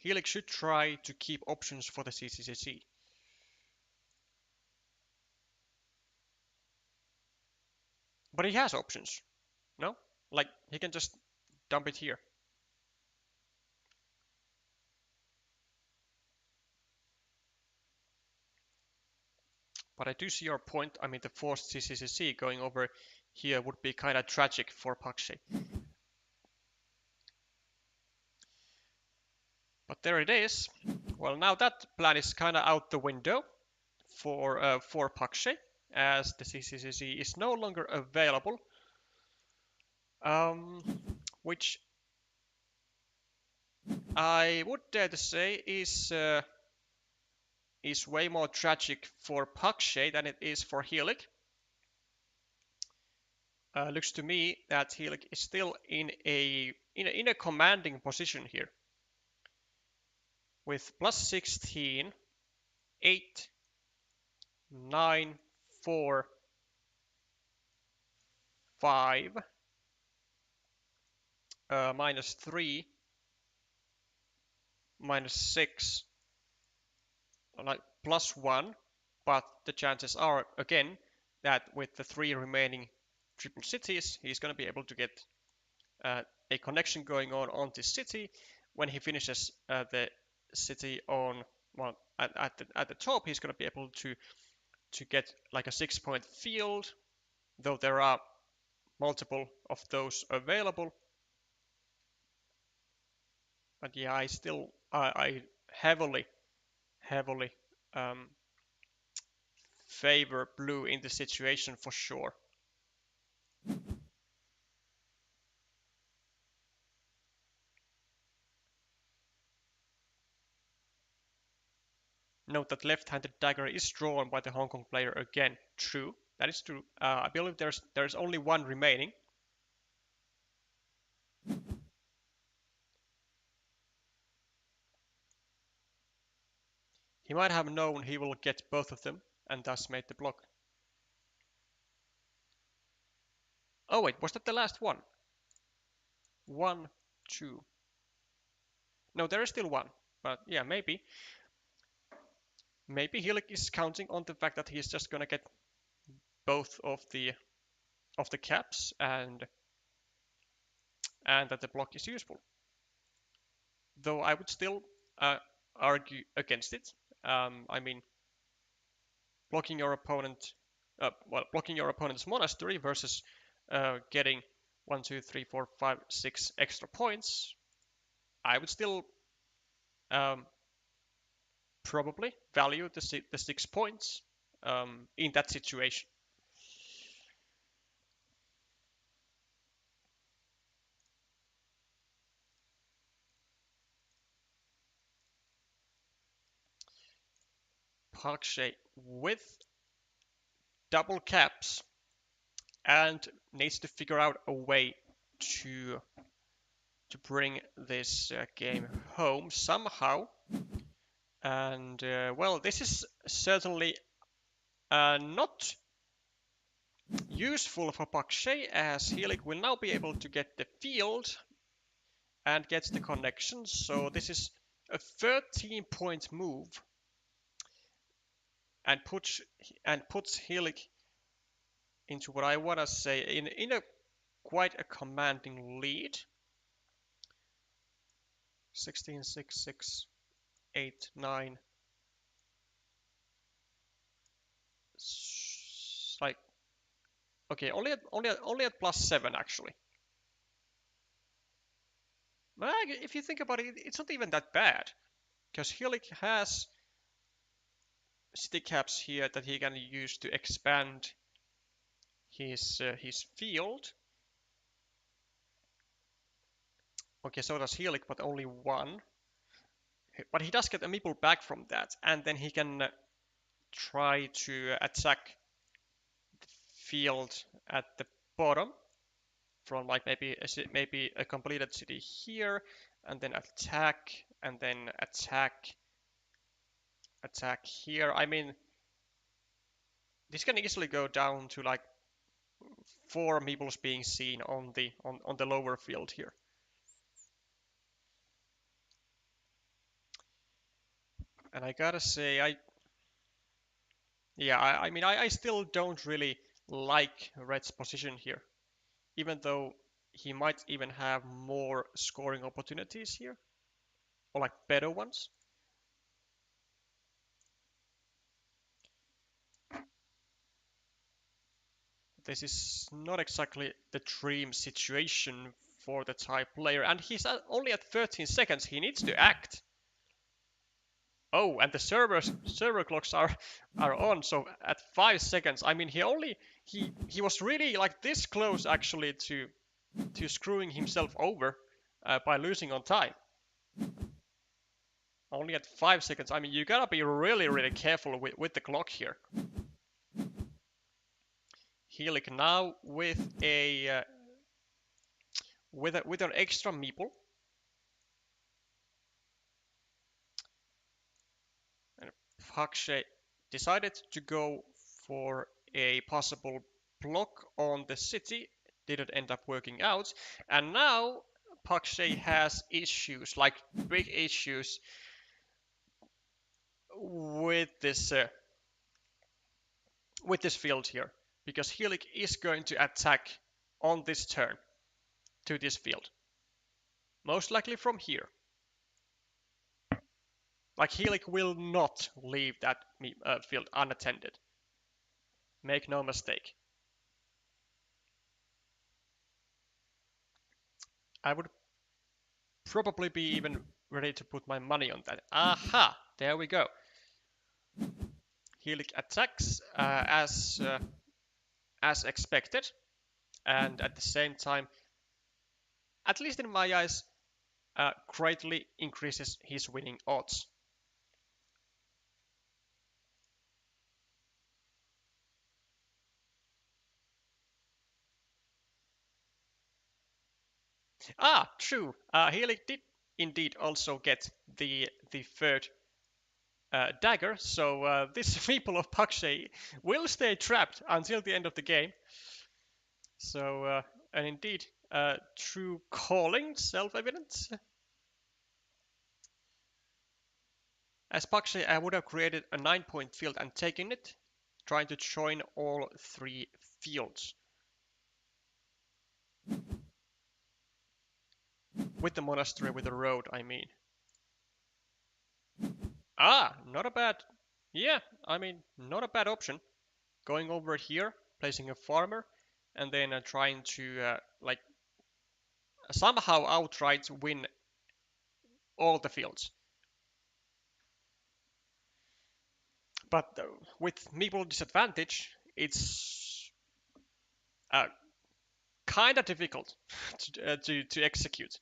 Helik should try to keep options for the CCCC. But he has options, no? Like, he can just dump it here. But I do see your point. I mean, the forced CCCC going over here would be kind of tragic for Pakshe. But there it is. Well, now that plan is kind of out the window for Pakshe, as the CCCC is no longer available. which I would dare to say is way more tragic for Pakshay than it is for Helik. Looks to me that Helik is still in a commanding position here with plus 16, 8, 9, 4, 5, minus 3, minus 6, like plus 1, but the chances are again that with the 3 remaining triple cities he's going to be able to get a connection going on this city. When he finishes the city on, well, at the top, he's going to be able to get like a 6-point field, though there are multiple of those available. But yeah, I heavily favor blue in this situation for sure. Note that left-handed dagger is drawn by the Hong Kong player again. True, that is true. I believe there's only one remaining. He might have known he will get both of them and thus made the block. Oh wait, was that the last one? 1, 2. No, there is still one, but yeah, maybe. Maybe Helik is counting on the fact that he's just gonna get both of the caps and that the block is useful. Though I would still argue against it. I mean, blocking your opponent, blocking your opponent's monastery versus getting 1, 2, 3, 4, 5, 6 extra points. I would still probably value the 6 points in that situation. Pakshay with double caps and needs to figure out a way to bring this game home somehow. And well, this is certainly not useful for Pakshay, as Helik will now be able to get the field and gets the connection. So this is a 13-point move and puts Helik into what I want to say in a quite a commanding lead. 16, 6, 6, 8, 9. Like, okay, only at plus 7 actually. Well, if you think about it, it's not even that bad, because Helik has city caps here that he can use to expand his field. Okay, so does Helik, but only 1. But he does get a meeple back from that, and then he can try to attack the field at the bottom from like maybe a completed city here, and then attack, and then attack here. I mean, this can easily go down to like 4 meeples being seen on the lower field here. And I gotta say, I mean, I still don't really like Red's position here, even though he might even have more scoring opportunities here, or like better ones. This is not exactly the dream situation for the Thai player, and he's only at 13 seconds. He needs to act. Oh, and the server clocks are on. So at 5 seconds, I mean, he was really like this close actually to to screwing himself over by losing on time. Only at 5 seconds. I mean, you gotta be really careful with the clock here. Helik now with a with an extra meeple. And Pakshay decided to go for a possible block on the city. Didn't end up working out. And now Pakshay has issues, like big issues, with this field here, because Helik is going to attack on this turn to this field, most likely from here. Like, Helik will not leave that field unattended. Make no mistake. I would probably be even ready to put my money on that. Aha! There we go. Helik attacks as expected, and at the same time, at least in my eyes, greatly increases his winning odds. Ah, true. Helik did indeed also get the third dagger, so this people of Pakshay will stay trapped until the end of the game. So, and indeed, true calling, self-evident. As Pakshay, I would have created a 9-point field and taken it, trying to join all 3 fields. With the monastery, with the road, I mean. Ah, not a bad... Yeah, I mean, not a bad option. Going over here, placing a farmer, and then trying to, like, somehow outright win all the fields. But with meeple disadvantage, it's kind of difficult to execute.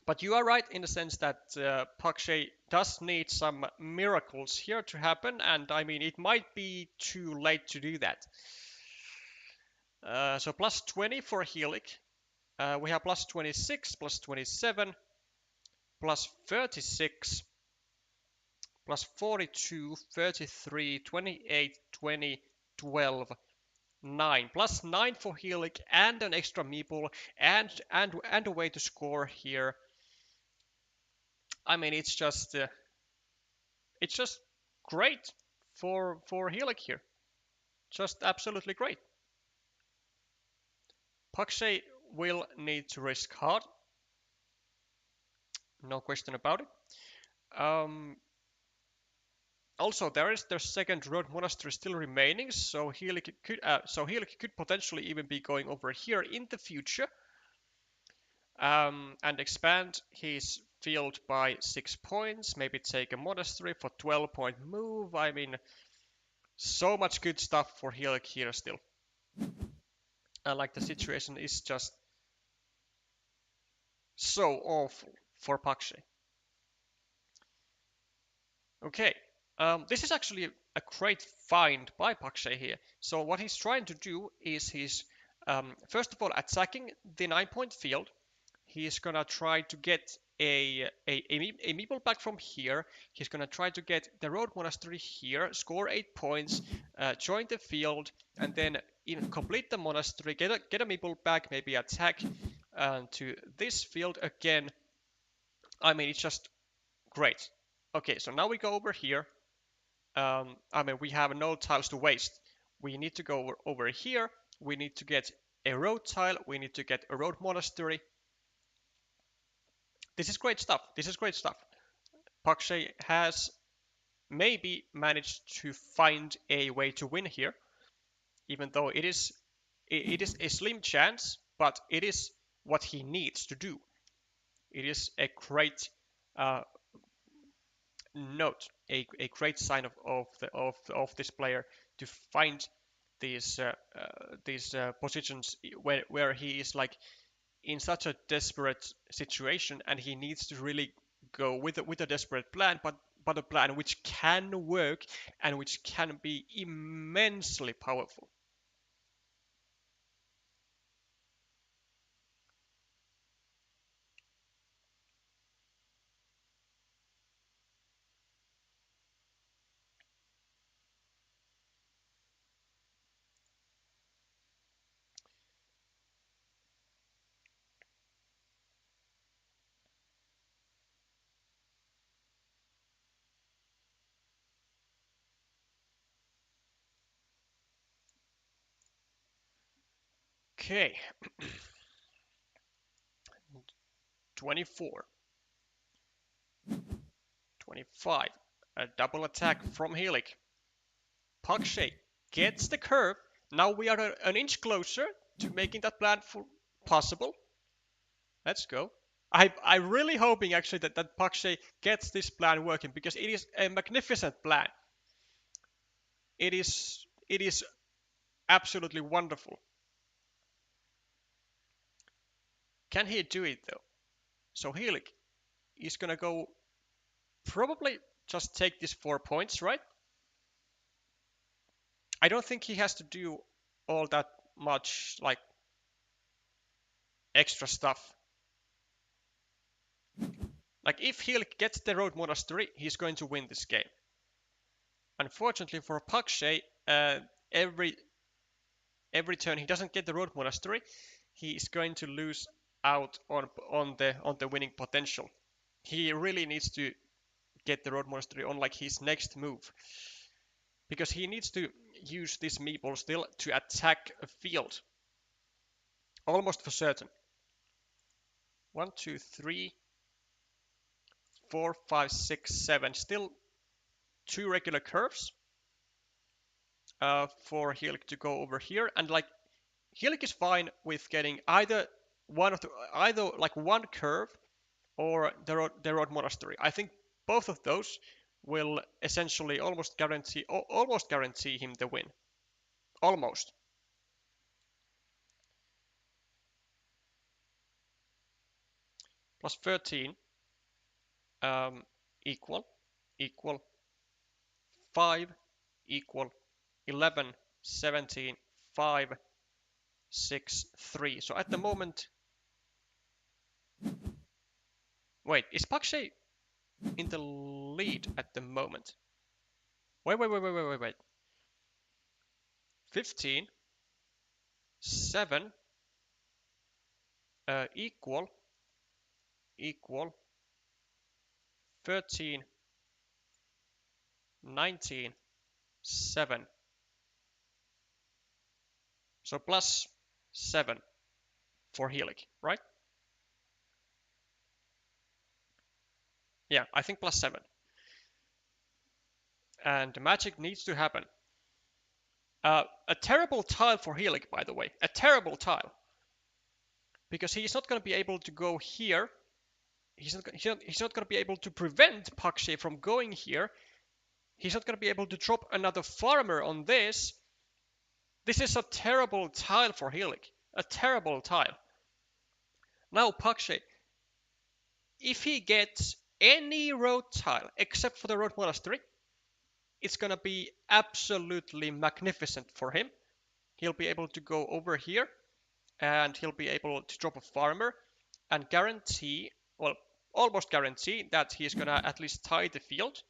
But you are right in the sense that Pakshay does need some miracles here to happen, and I mean, it might be too late to do that. So plus 20 for Helik. We have plus 26, plus 27, plus 36, plus 42, 33, 28, 20, 12, 9. Plus 9 for Helik and an extra meeple and a way to score here. I mean, it's just great for Helik here. Just absolutely great. Pakshay will need to risk hard. No question about it. Also, there is the second road monastery still remaining, so Helik could potentially even be going over here in the future, and expand his field by 6 points. Maybe take a monastery for 12-point move. I mean, so much good stuff for Helik here still. And like, the situation is just so awful for Pakshay. Okay, this is actually a great find by Pakshay here. So what he's trying to do is he's first of all attacking the 9-point field. He's gonna try to get a meeple back from here. He's gonna try to get the road monastery here, score 8 points, join the field, and then even complete the monastery, get a meeple back, maybe attack to this field again. I mean, it's just great. Okay, so now we go over here. I mean, we have no tiles to waste. We need to go over here. We need to get a road tile. We need to get a road monastery. This is great stuff. This is great stuff. Pakshay has maybe managed to find a way to win here, even though it is a slim chance, but it is what he needs to do. It is a great note, a great sign of this player to find these positions where he is like in such a desperate situation and he needs to really go with a desperate plan, but a plan which can work and which can be immensely powerful. Okay, 24, 25, a double attack from Helig. Pakshay gets the curve. Now we are an inch closer to making that plan possible. Let's go. I'm really hoping actually that Pakshay gets this plan working because it is a magnificent plan. It is absolutely wonderful. Can he do it though? So Helig is gonna go probably just take these 4 points, right? I don't think he has to do all that much like extra stuff. Like if Helig gets the road monastery, he's going to win this game. Unfortunately for Pakshay, every turn he doesn't get the road monastery, he is going to lose out on the winning potential. He really needs to get the road monastery on like his next move, because he needs to use this meeple still to attack a field, almost for certain. 1, 2, 3, 4, 5, 6, 7. Still two regular curves for Helig to go over here, and like Helig is fine with getting either either like one curve or the road monastery. I think both of those will essentially almost guarantee him the win. Almost. Plus 13 equal 5 equal 11 17 5 6 3. So at the moment, wait, is Pakshay in the lead at the moment? Wait. 15 7 equal 13 19 7. So plus 7 for Helig, right? Yeah, I think plus 7. And the magic needs to happen. A terrible tile for Helig, by the way. A terrible tile. Because he's not going to be able to go here. He's not going to be able to prevent Pakshay from going here. He's not going to be able to drop another farmer on this. This is a terrible tile for Helig. A terrible tile. Now Pakshay, if he gets any road tile except for the road monastery, it's going to be absolutely magnificent for him. He'll be able to go over here and he'll be able to drop a farmer and guarantee, well, almost guarantee that he's going to at least tie the field.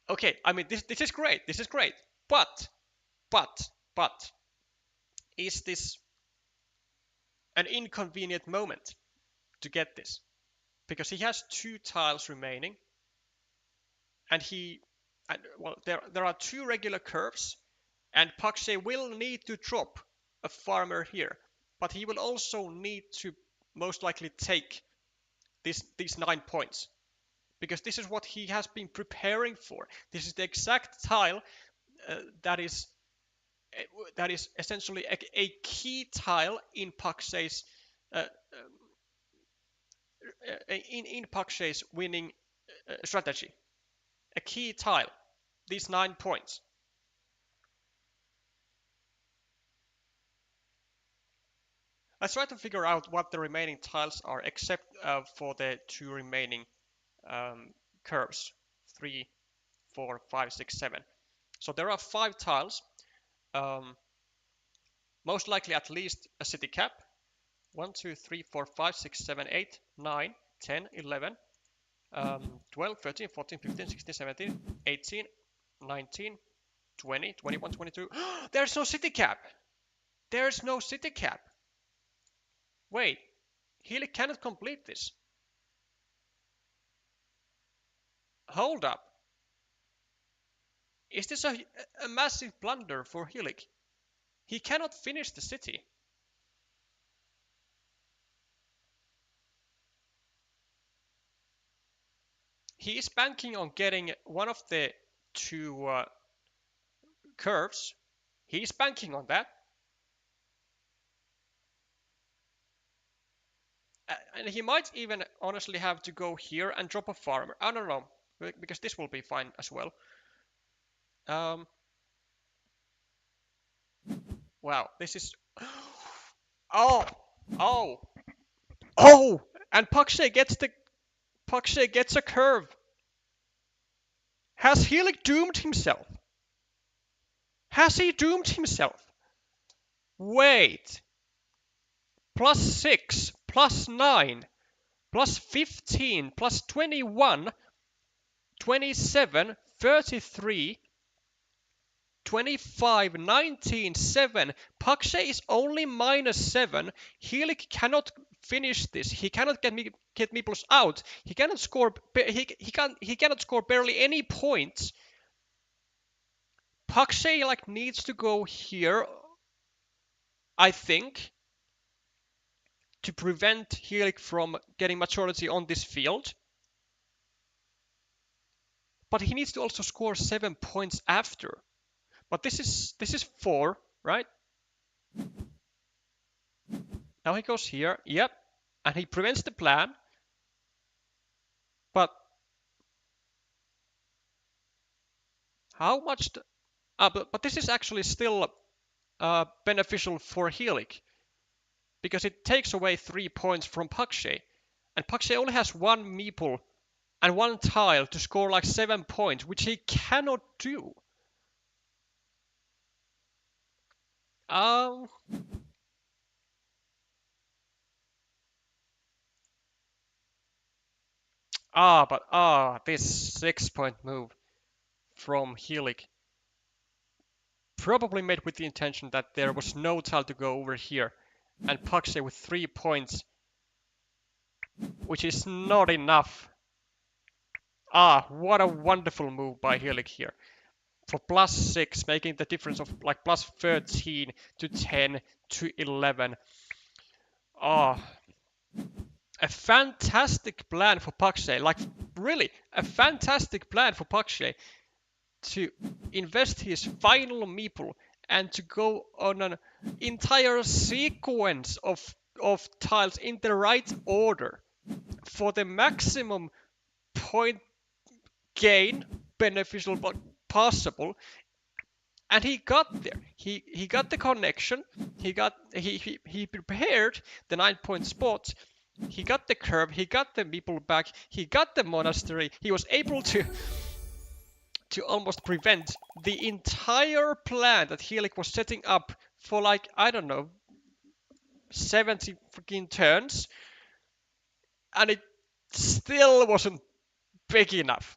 Okay, I mean, this is great. This is great. But, is this an inconvenient moment to get this? Because he has 2 tiles remaining, and there are 2 regular curves, and Pakshay will need to drop a farmer here, but he will also need to most likely take these 9 points, because this is what he has been preparing for. This is the exact tile that is essentially a key tile in Pakshay's Pakshay's winning strategy. a key tile, these 9 points. Let's try to figure out what the remaining tiles are, except for the 2 remaining curves, 3, 4, 5, 6, 7. So there are 5 tiles, most likely at least a city cap. 1, 2, 3, 4, 5, 6, 7, 8, 9, 10, 11, 12, 13, 14, 15, 16, 17, 18, 19, 20, 21, 22. There's no city cap. There's no city cap. Wait, Healy cannot complete this. Hold up. Is this a massive blunder for Hillig? He cannot finish the city. He is banking on getting one of the 2 curves. He is banking on that. And he might even honestly have to go here and drop a farmer. I don't know, because this will be fine as well. Wow, this is... Oh! Oh! Oh! And Pakshay gets a curve. Has Healy doomed himself? Has he doomed himself? Wait. +6, +9, +15, +21, 27, 33, 25, 19, 7. Pakshay is only -7. Healy cannot finish this. He cannot get meeples out. He cannot score. He cannot score barely any points. Pakshay needs to go here, I think, to prevent Healy from getting maturity on this field. But he needs to also score 7 points after. But this is 4, right? Now he goes here, yep, and he prevents the plan. But how much? But this is actually still beneficial for Healy, because it takes away 3 points from Pakshay, and Pakshay only has 1 meeple and 1 tile to score 7 points, which he cannot do. This 6-point move from Healy, probably made with the intention that there was no tile to go over here, and Pakshay with 3 points, which is not enough. What a wonderful move by Healy here. For +6, making the difference of +13 to 10 to 11. A fantastic plan for Pakshay. Really, a fantastic plan for Pakshay to invest his final meeple and to go on an entire sequence of tiles in the right order for the maximum point gain beneficial but possible. And he got there. He got the connection. He prepared the 9-point spot. He got the curve. He got the meeple back. He got the monastery. He was able to almost prevent the entire plan that Healy was setting up for I don't know, 70 freaking turns, and it still wasn't big enough.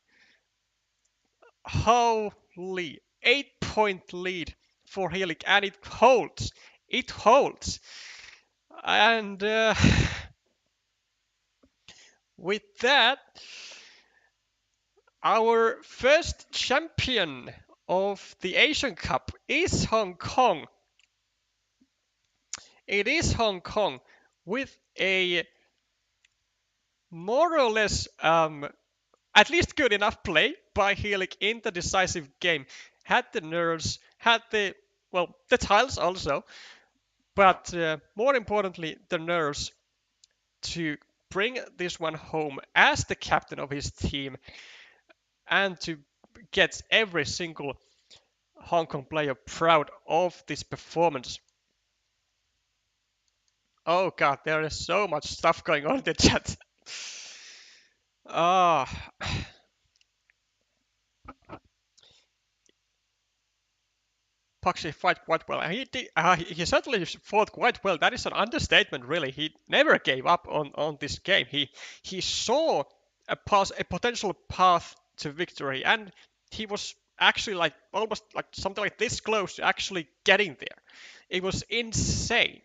Holy, 8-point lead for Healy, and it holds. It holds. And with that, our first champion of the Asian Cup is Hong Kong. It is Hong Kong with a more or less at least good enough play by Healy in the decisive game. Had the nerves, had the tiles also, but more importantly, the nerves to bring this one home as the captain of his team and to gets every single Hong Kong player proud of this performance. Oh god, there is so much stuff going on in the chat. Ah, Paxi fought quite well. He certainly fought quite well. That is an understatement, really. He never gave up on this game. He saw a potential path to victory, and he was actually like almost like something like this close to actually getting there. It was insane.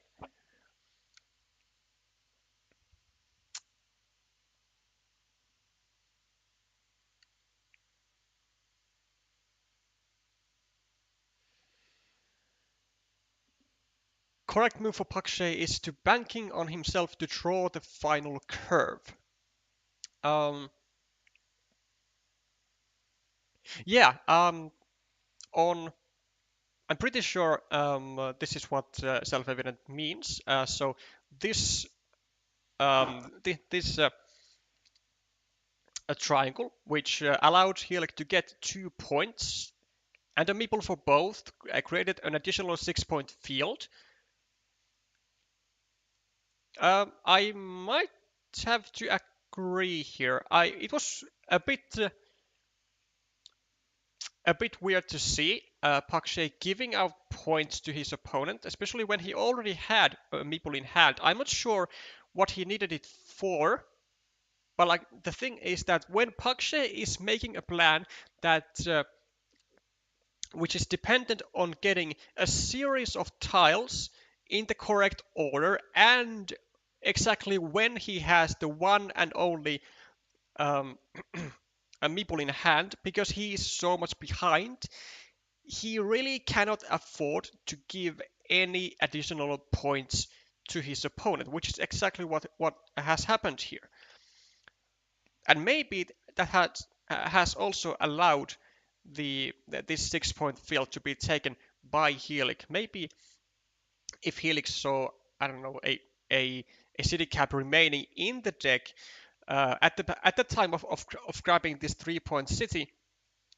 Correct move for Pakshay is to banking on himself to draw the final curve. Um, yeah, on I'm pretty sure this is what self-evident means. So this this a triangle which allowed Helix to get 2 points, and a meeple for both created an additional 6-point field. I might have to agree here. It was a bit weird to see Pakshay giving out points to his opponent, especially when he already had a meeple in hand. I'm not sure what he needed it for, but like the thing is that when Pakshay is making a plan that which is dependent on getting a series of tiles in the correct order and exactly when he has the one and only um, a meeple in hand, because he is so much behind, he really cannot afford to give any additional points to his opponent, which is exactly what has happened here. And maybe that has also allowed this 6-point field to be taken by Helix. Maybe if Helix saw, I don't know, a city cap remaining in the deck at the time of grabbing this 3-point city,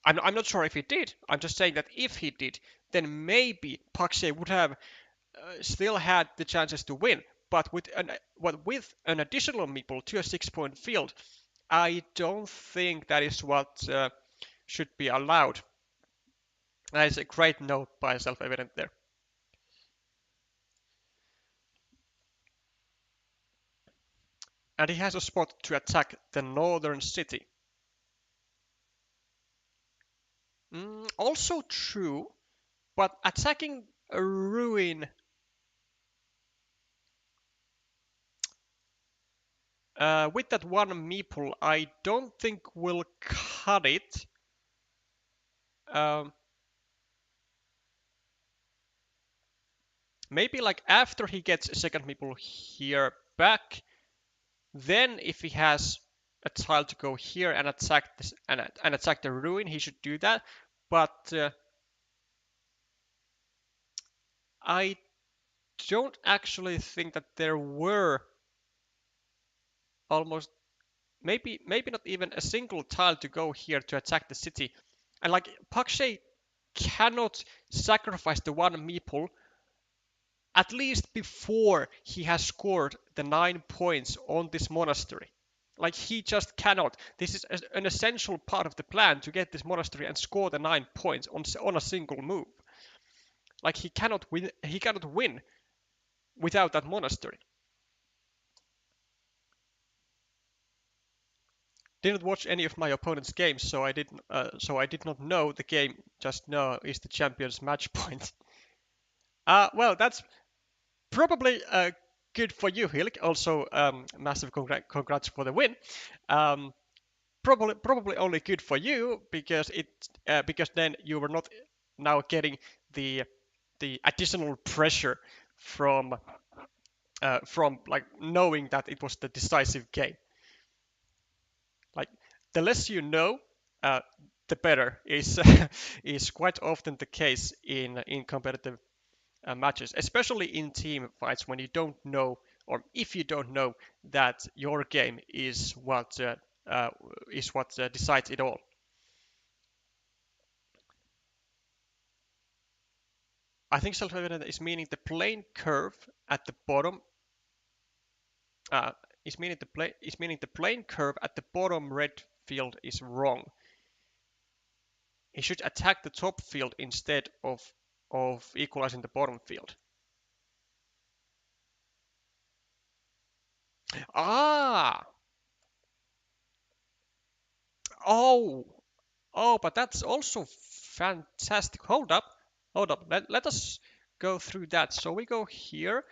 I'm not sure if he did. I'm just saying that if he did, then maybe Pakshay would have still had the chances to win. But with an additional meeple to a 6-point field, I don't think that is what should be allowed. That is a great note by self-evident there. And he has a spot to attack the northern city. Also true, but attacking a ruin with that one meeple, I don't think will cut it. Um, Maybe like after he gets a second meeple here back, then if he has a tile to go here and attack this and attack the ruin, he should do that. But I don't actually think that there were almost maybe not even a single tile to go here to attack the city. And like Pakshay cannot sacrifice the one meeple at least before he has scored the 9 points on this monastery. Like he just cannot. This is an essential part of the plan to get this monastery and score the 9 points on a single move. Like he cannot win. He cannot win without that monastery. Didn't watch any of my opponent's games, so I did not know the game. Just know is the champion's match point. Well, that's probably good for you, Hilk. Also, massive congrats for the win. Um, probably only good for you because then you were not now getting the additional pressure from like knowing that it was the decisive game. Like the less you know, uh, the better is is quite often the case in competitive matches, especially in team fights when you don't know, or if you don't know that your game is what decides it all. I think self-evident is meaning the plane curve at the bottom uh, is meaning the plane curve at the bottom red field is wrong. He should attack the top field instead of equalizing the bottom field. Ah, oh, oh, but that's also fantastic. Hold up. Let us go through that. So we go here,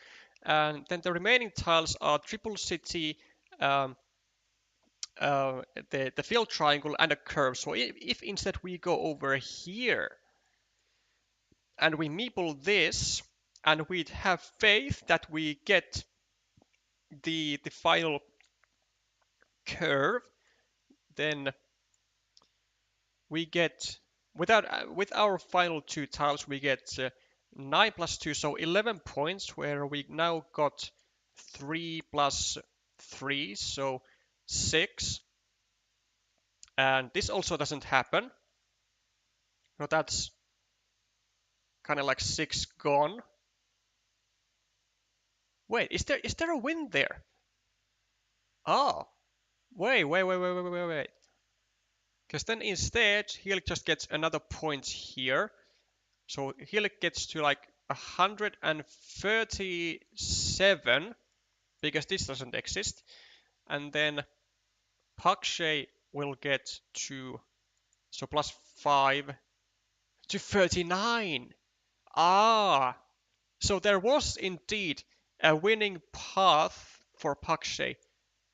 and then the remaining tiles are triple city, um, the field triangle, and a curve. So if instead we go over here and we meeple this, and we'd have faith that we get the final curve, then we get with our final two tiles we get 9 plus 2, so 11 points, where we now got 3 plus 3, so 6, and this also doesn't happen, so that's kind of like 6 gone. Wait, is there a win there? Oh, wait, because then instead he'll just gets another point here. So he'll gets to like 137 because this doesn't exist. And then Pakshay will get to, so plus 5 to 39. Ah, so there was indeed a winning path for Pakshay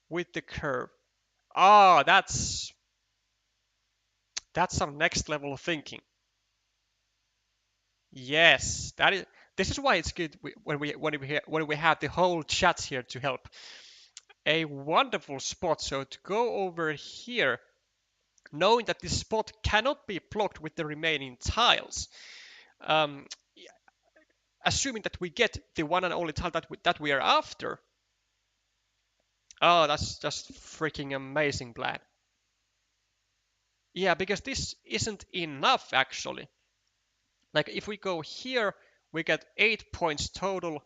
with the curve. Ah, that's some next level thinking. Yes, that is. This is why it's good when we have the whole chat here to help. A wonderful spot. So to go over here, knowing that this spot cannot be blocked with the remaining tiles, um, assuming that we get the one and only tile that we are after. Oh, that's just freaking amazing plan. Yeah, because this isn't enough actually. Like if we go here, we get 8 points total.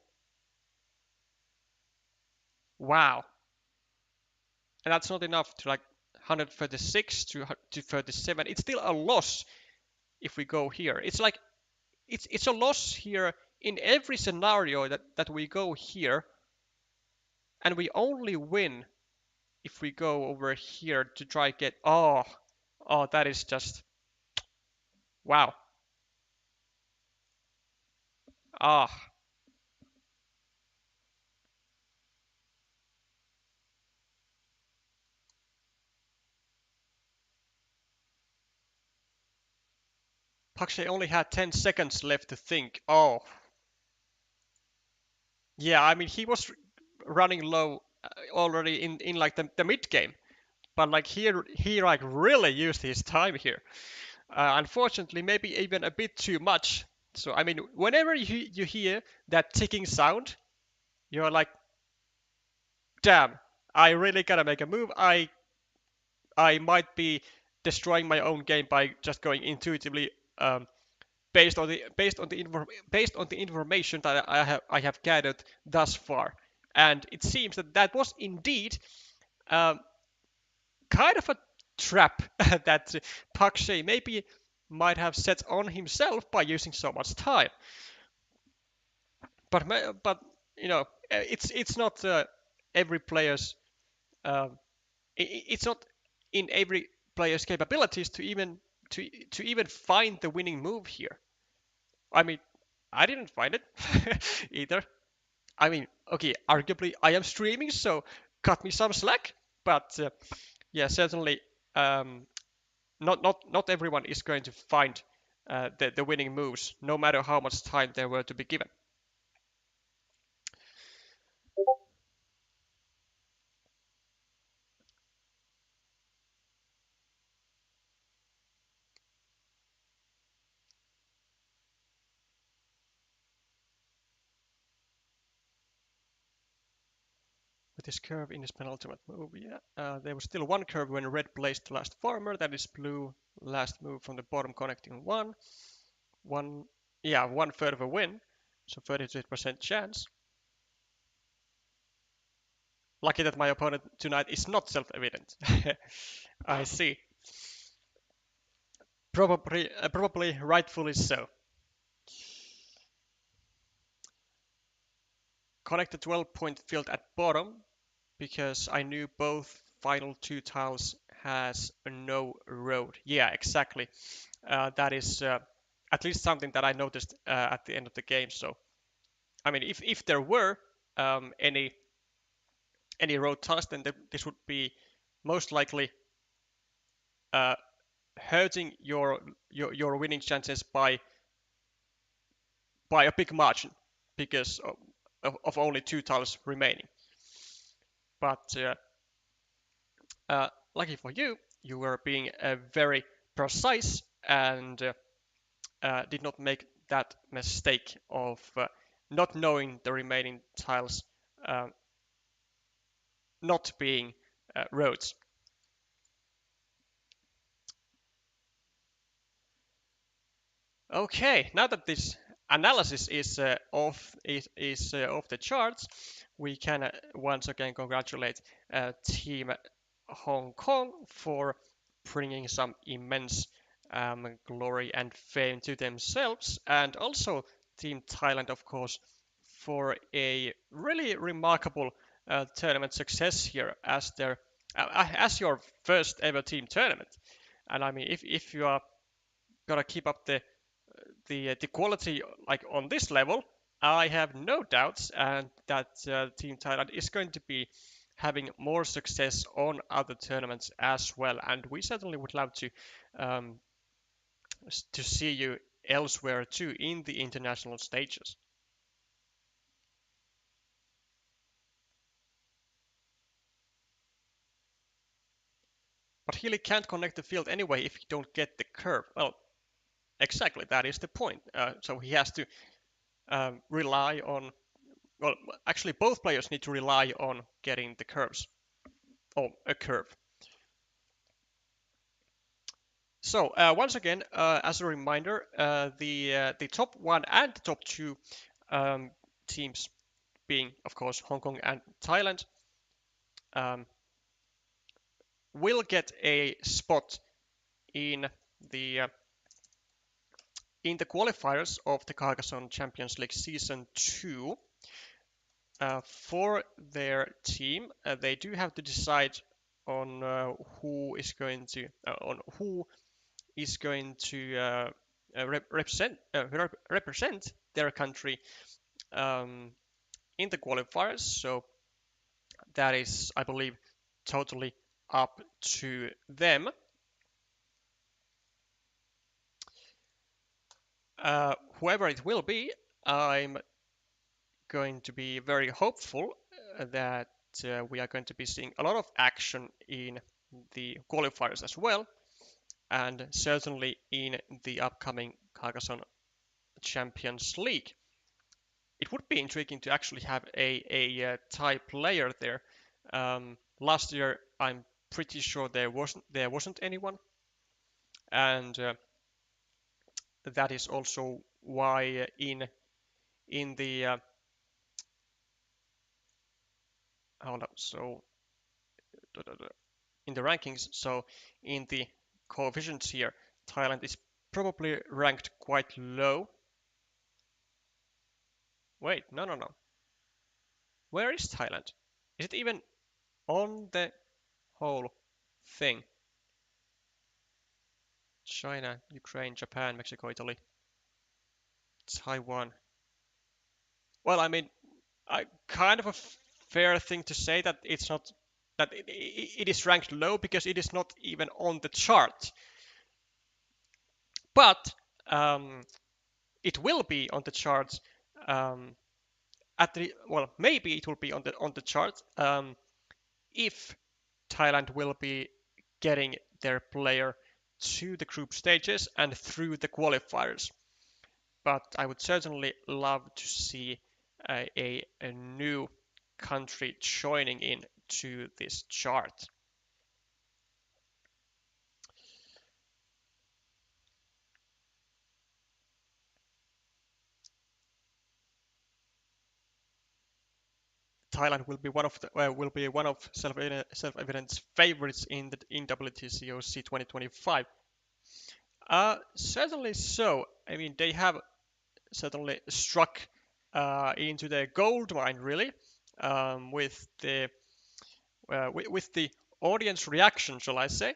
Wow. And that's not enough to like 136 to 37. It's still a loss if we go here. It's like it's a loss here in every scenario that we go here, and we only win if we go over here to try get. Oh, that is just wow. Ah, Pakshay only had 10 seconds left to think. Oh, yeah. I mean, he was running low already in like the mid game, but like here he like really used his time here. Unfortunately, maybe even a bit too much. So I mean, whenever you hear that ticking sound, you're like, damn, I really gotta make a move. I might be destroying my own game by just going intuitively based on the information that I have gathered thus far. And it seems that that was indeed um, kind of a trap that Pakshay maybe might have set on himself by using so much time. But it's not every player's um, it's not in every player's capabilities to even find the winning move here. I mean, I didn't find it either. I mean, okay, arguably I am streaming, so cut me some slack. But yeah, certainly um, not everyone is going to find the winning moves, no matter how much time there were to be given. With this curve in his penultimate move, yeah, there was still one curve when red placed last farmer. That is blue last move from the bottom connecting one. Yeah, one third of a win, so 33% chance. Lucky that my opponent tonight is not self-evident. I see. Probably rightfully so. Connect the 12-point field at bottom because I knew both final two tiles has no road. Yeah, exactly. That is at least something that I noticed at the end of the game. So, I mean, if there were any road tiles, then this would be most likely uh, hurting your winning chances by a big margin because of only two tiles remaining. But lucky for you, you were being very precise and did not make that mistake of not knowing the remaining tiles uh, not being roads. Okay, now that this analysis is off the charts, we can once again congratulate Team Hong Kong for bringing some immense glory and fame to themselves, and also Team Thailand, of course, for a really remarkable tournament success here as your first ever team tournament. And I mean, if you are gonna keep up the quality like on this level, I have no doubts and that Team Thailand is going to be having more success on other tournaments as well. And we certainly would love um, to see you elsewhere too in the international stages. But Healy can't connect the field anyway if you don't get the curve. Well, exactly, that is the point. So he has to rely on. Well, actually, both players need to rely on getting the curves or a curve. So once again, as a reminder, the top one and the top two um, teams, being of course Hong Kong and Thailand, um, will get a spot in the uh, in the qualifiers of the Carcassonne Champions League Season 2 for their team. They do have to decide on who is going to represent their country um, in the qualifiers. So that is, I believe, totally up to them. Whoever it will be, I'm going to be very hopeful that we are going to be seeing a lot of action in the qualifiers as well, and certainly in the upcoming Carcassonne Champions League. It would be intriguing to actually have a Thai player there. Last year, I'm pretty sure there wasn't anyone, and that is also why in the hold up, so in the rankings, so in the coefficients here, Thailand is probably ranked quite low. Wait, no, no, no. Where is Thailand? Is it even on the whole thing? China, Ukraine, Japan, Mexico, Italy, Taiwan. Well, I mean, kind of a fair thing to say that it's not that it is ranked low because it is not even on the chart. But it will be on the charts um, at the well, maybe it will be on the chart if Thailand will be getting their player to the group stages and through the qualifiers. But I would certainly love to see a new country joining in to this chart. Thailand will be one of self-evident's favorites in WTCOC 2025. Certainly so. I mean, they have certainly struck into the gold mine, really, with the audience reaction, shall I say?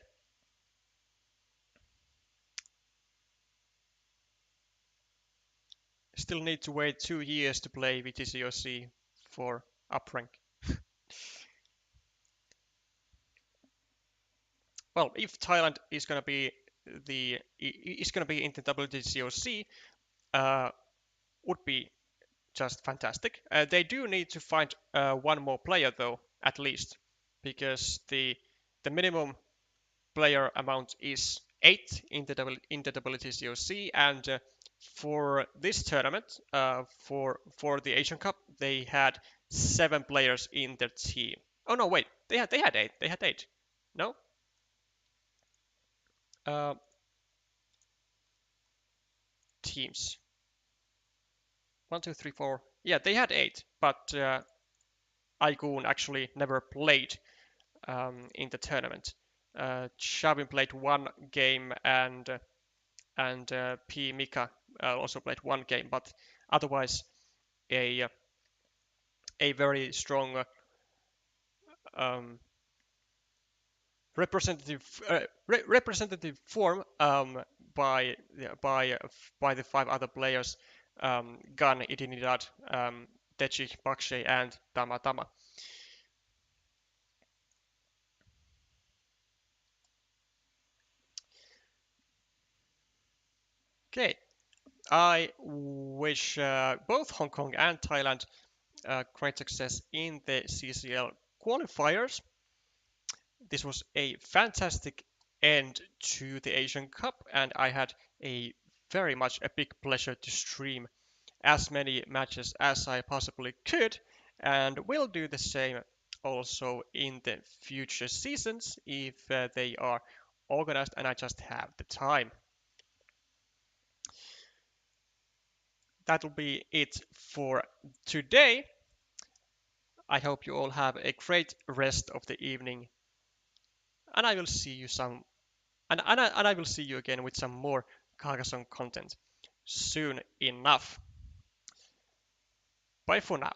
Still need to wait 2 years to play VTCOC for up rank. Well, if Thailand is gonna be in the WTCOC, uh, would be just fantastic. They do need to find one more player though, at least, because the minimum player amount is 8 in the WTCOC, and for this tournament, for the Asian Cup, they had 7 players in their team. Oh no, wait, they had 8. They had 8. No, uh, teams. 1, 2, 3, 4. Yeah, they had 8, but Aikoon actually never played in the tournament. Shavin played 1 game, and P Mika also played 1 game, but otherwise a a very strong um, representative form by by the 5 other players: Gun, Idinidad, Techi, Bakshay, and Tama Tama. Okay, I wish both Hong Kong and Thailand great success in the CCL qualifiers. This was a fantastic end to the Asian Cup, and I had a very much a big pleasure to stream as many matches as I possibly could, and will do the same also in the future seasons if they are organized and I just have the time. That'll be it for today. I hope you all have a great rest of the evening, and I will see you and I will see you again with some more Carcassonne content soon enough. Bye for now.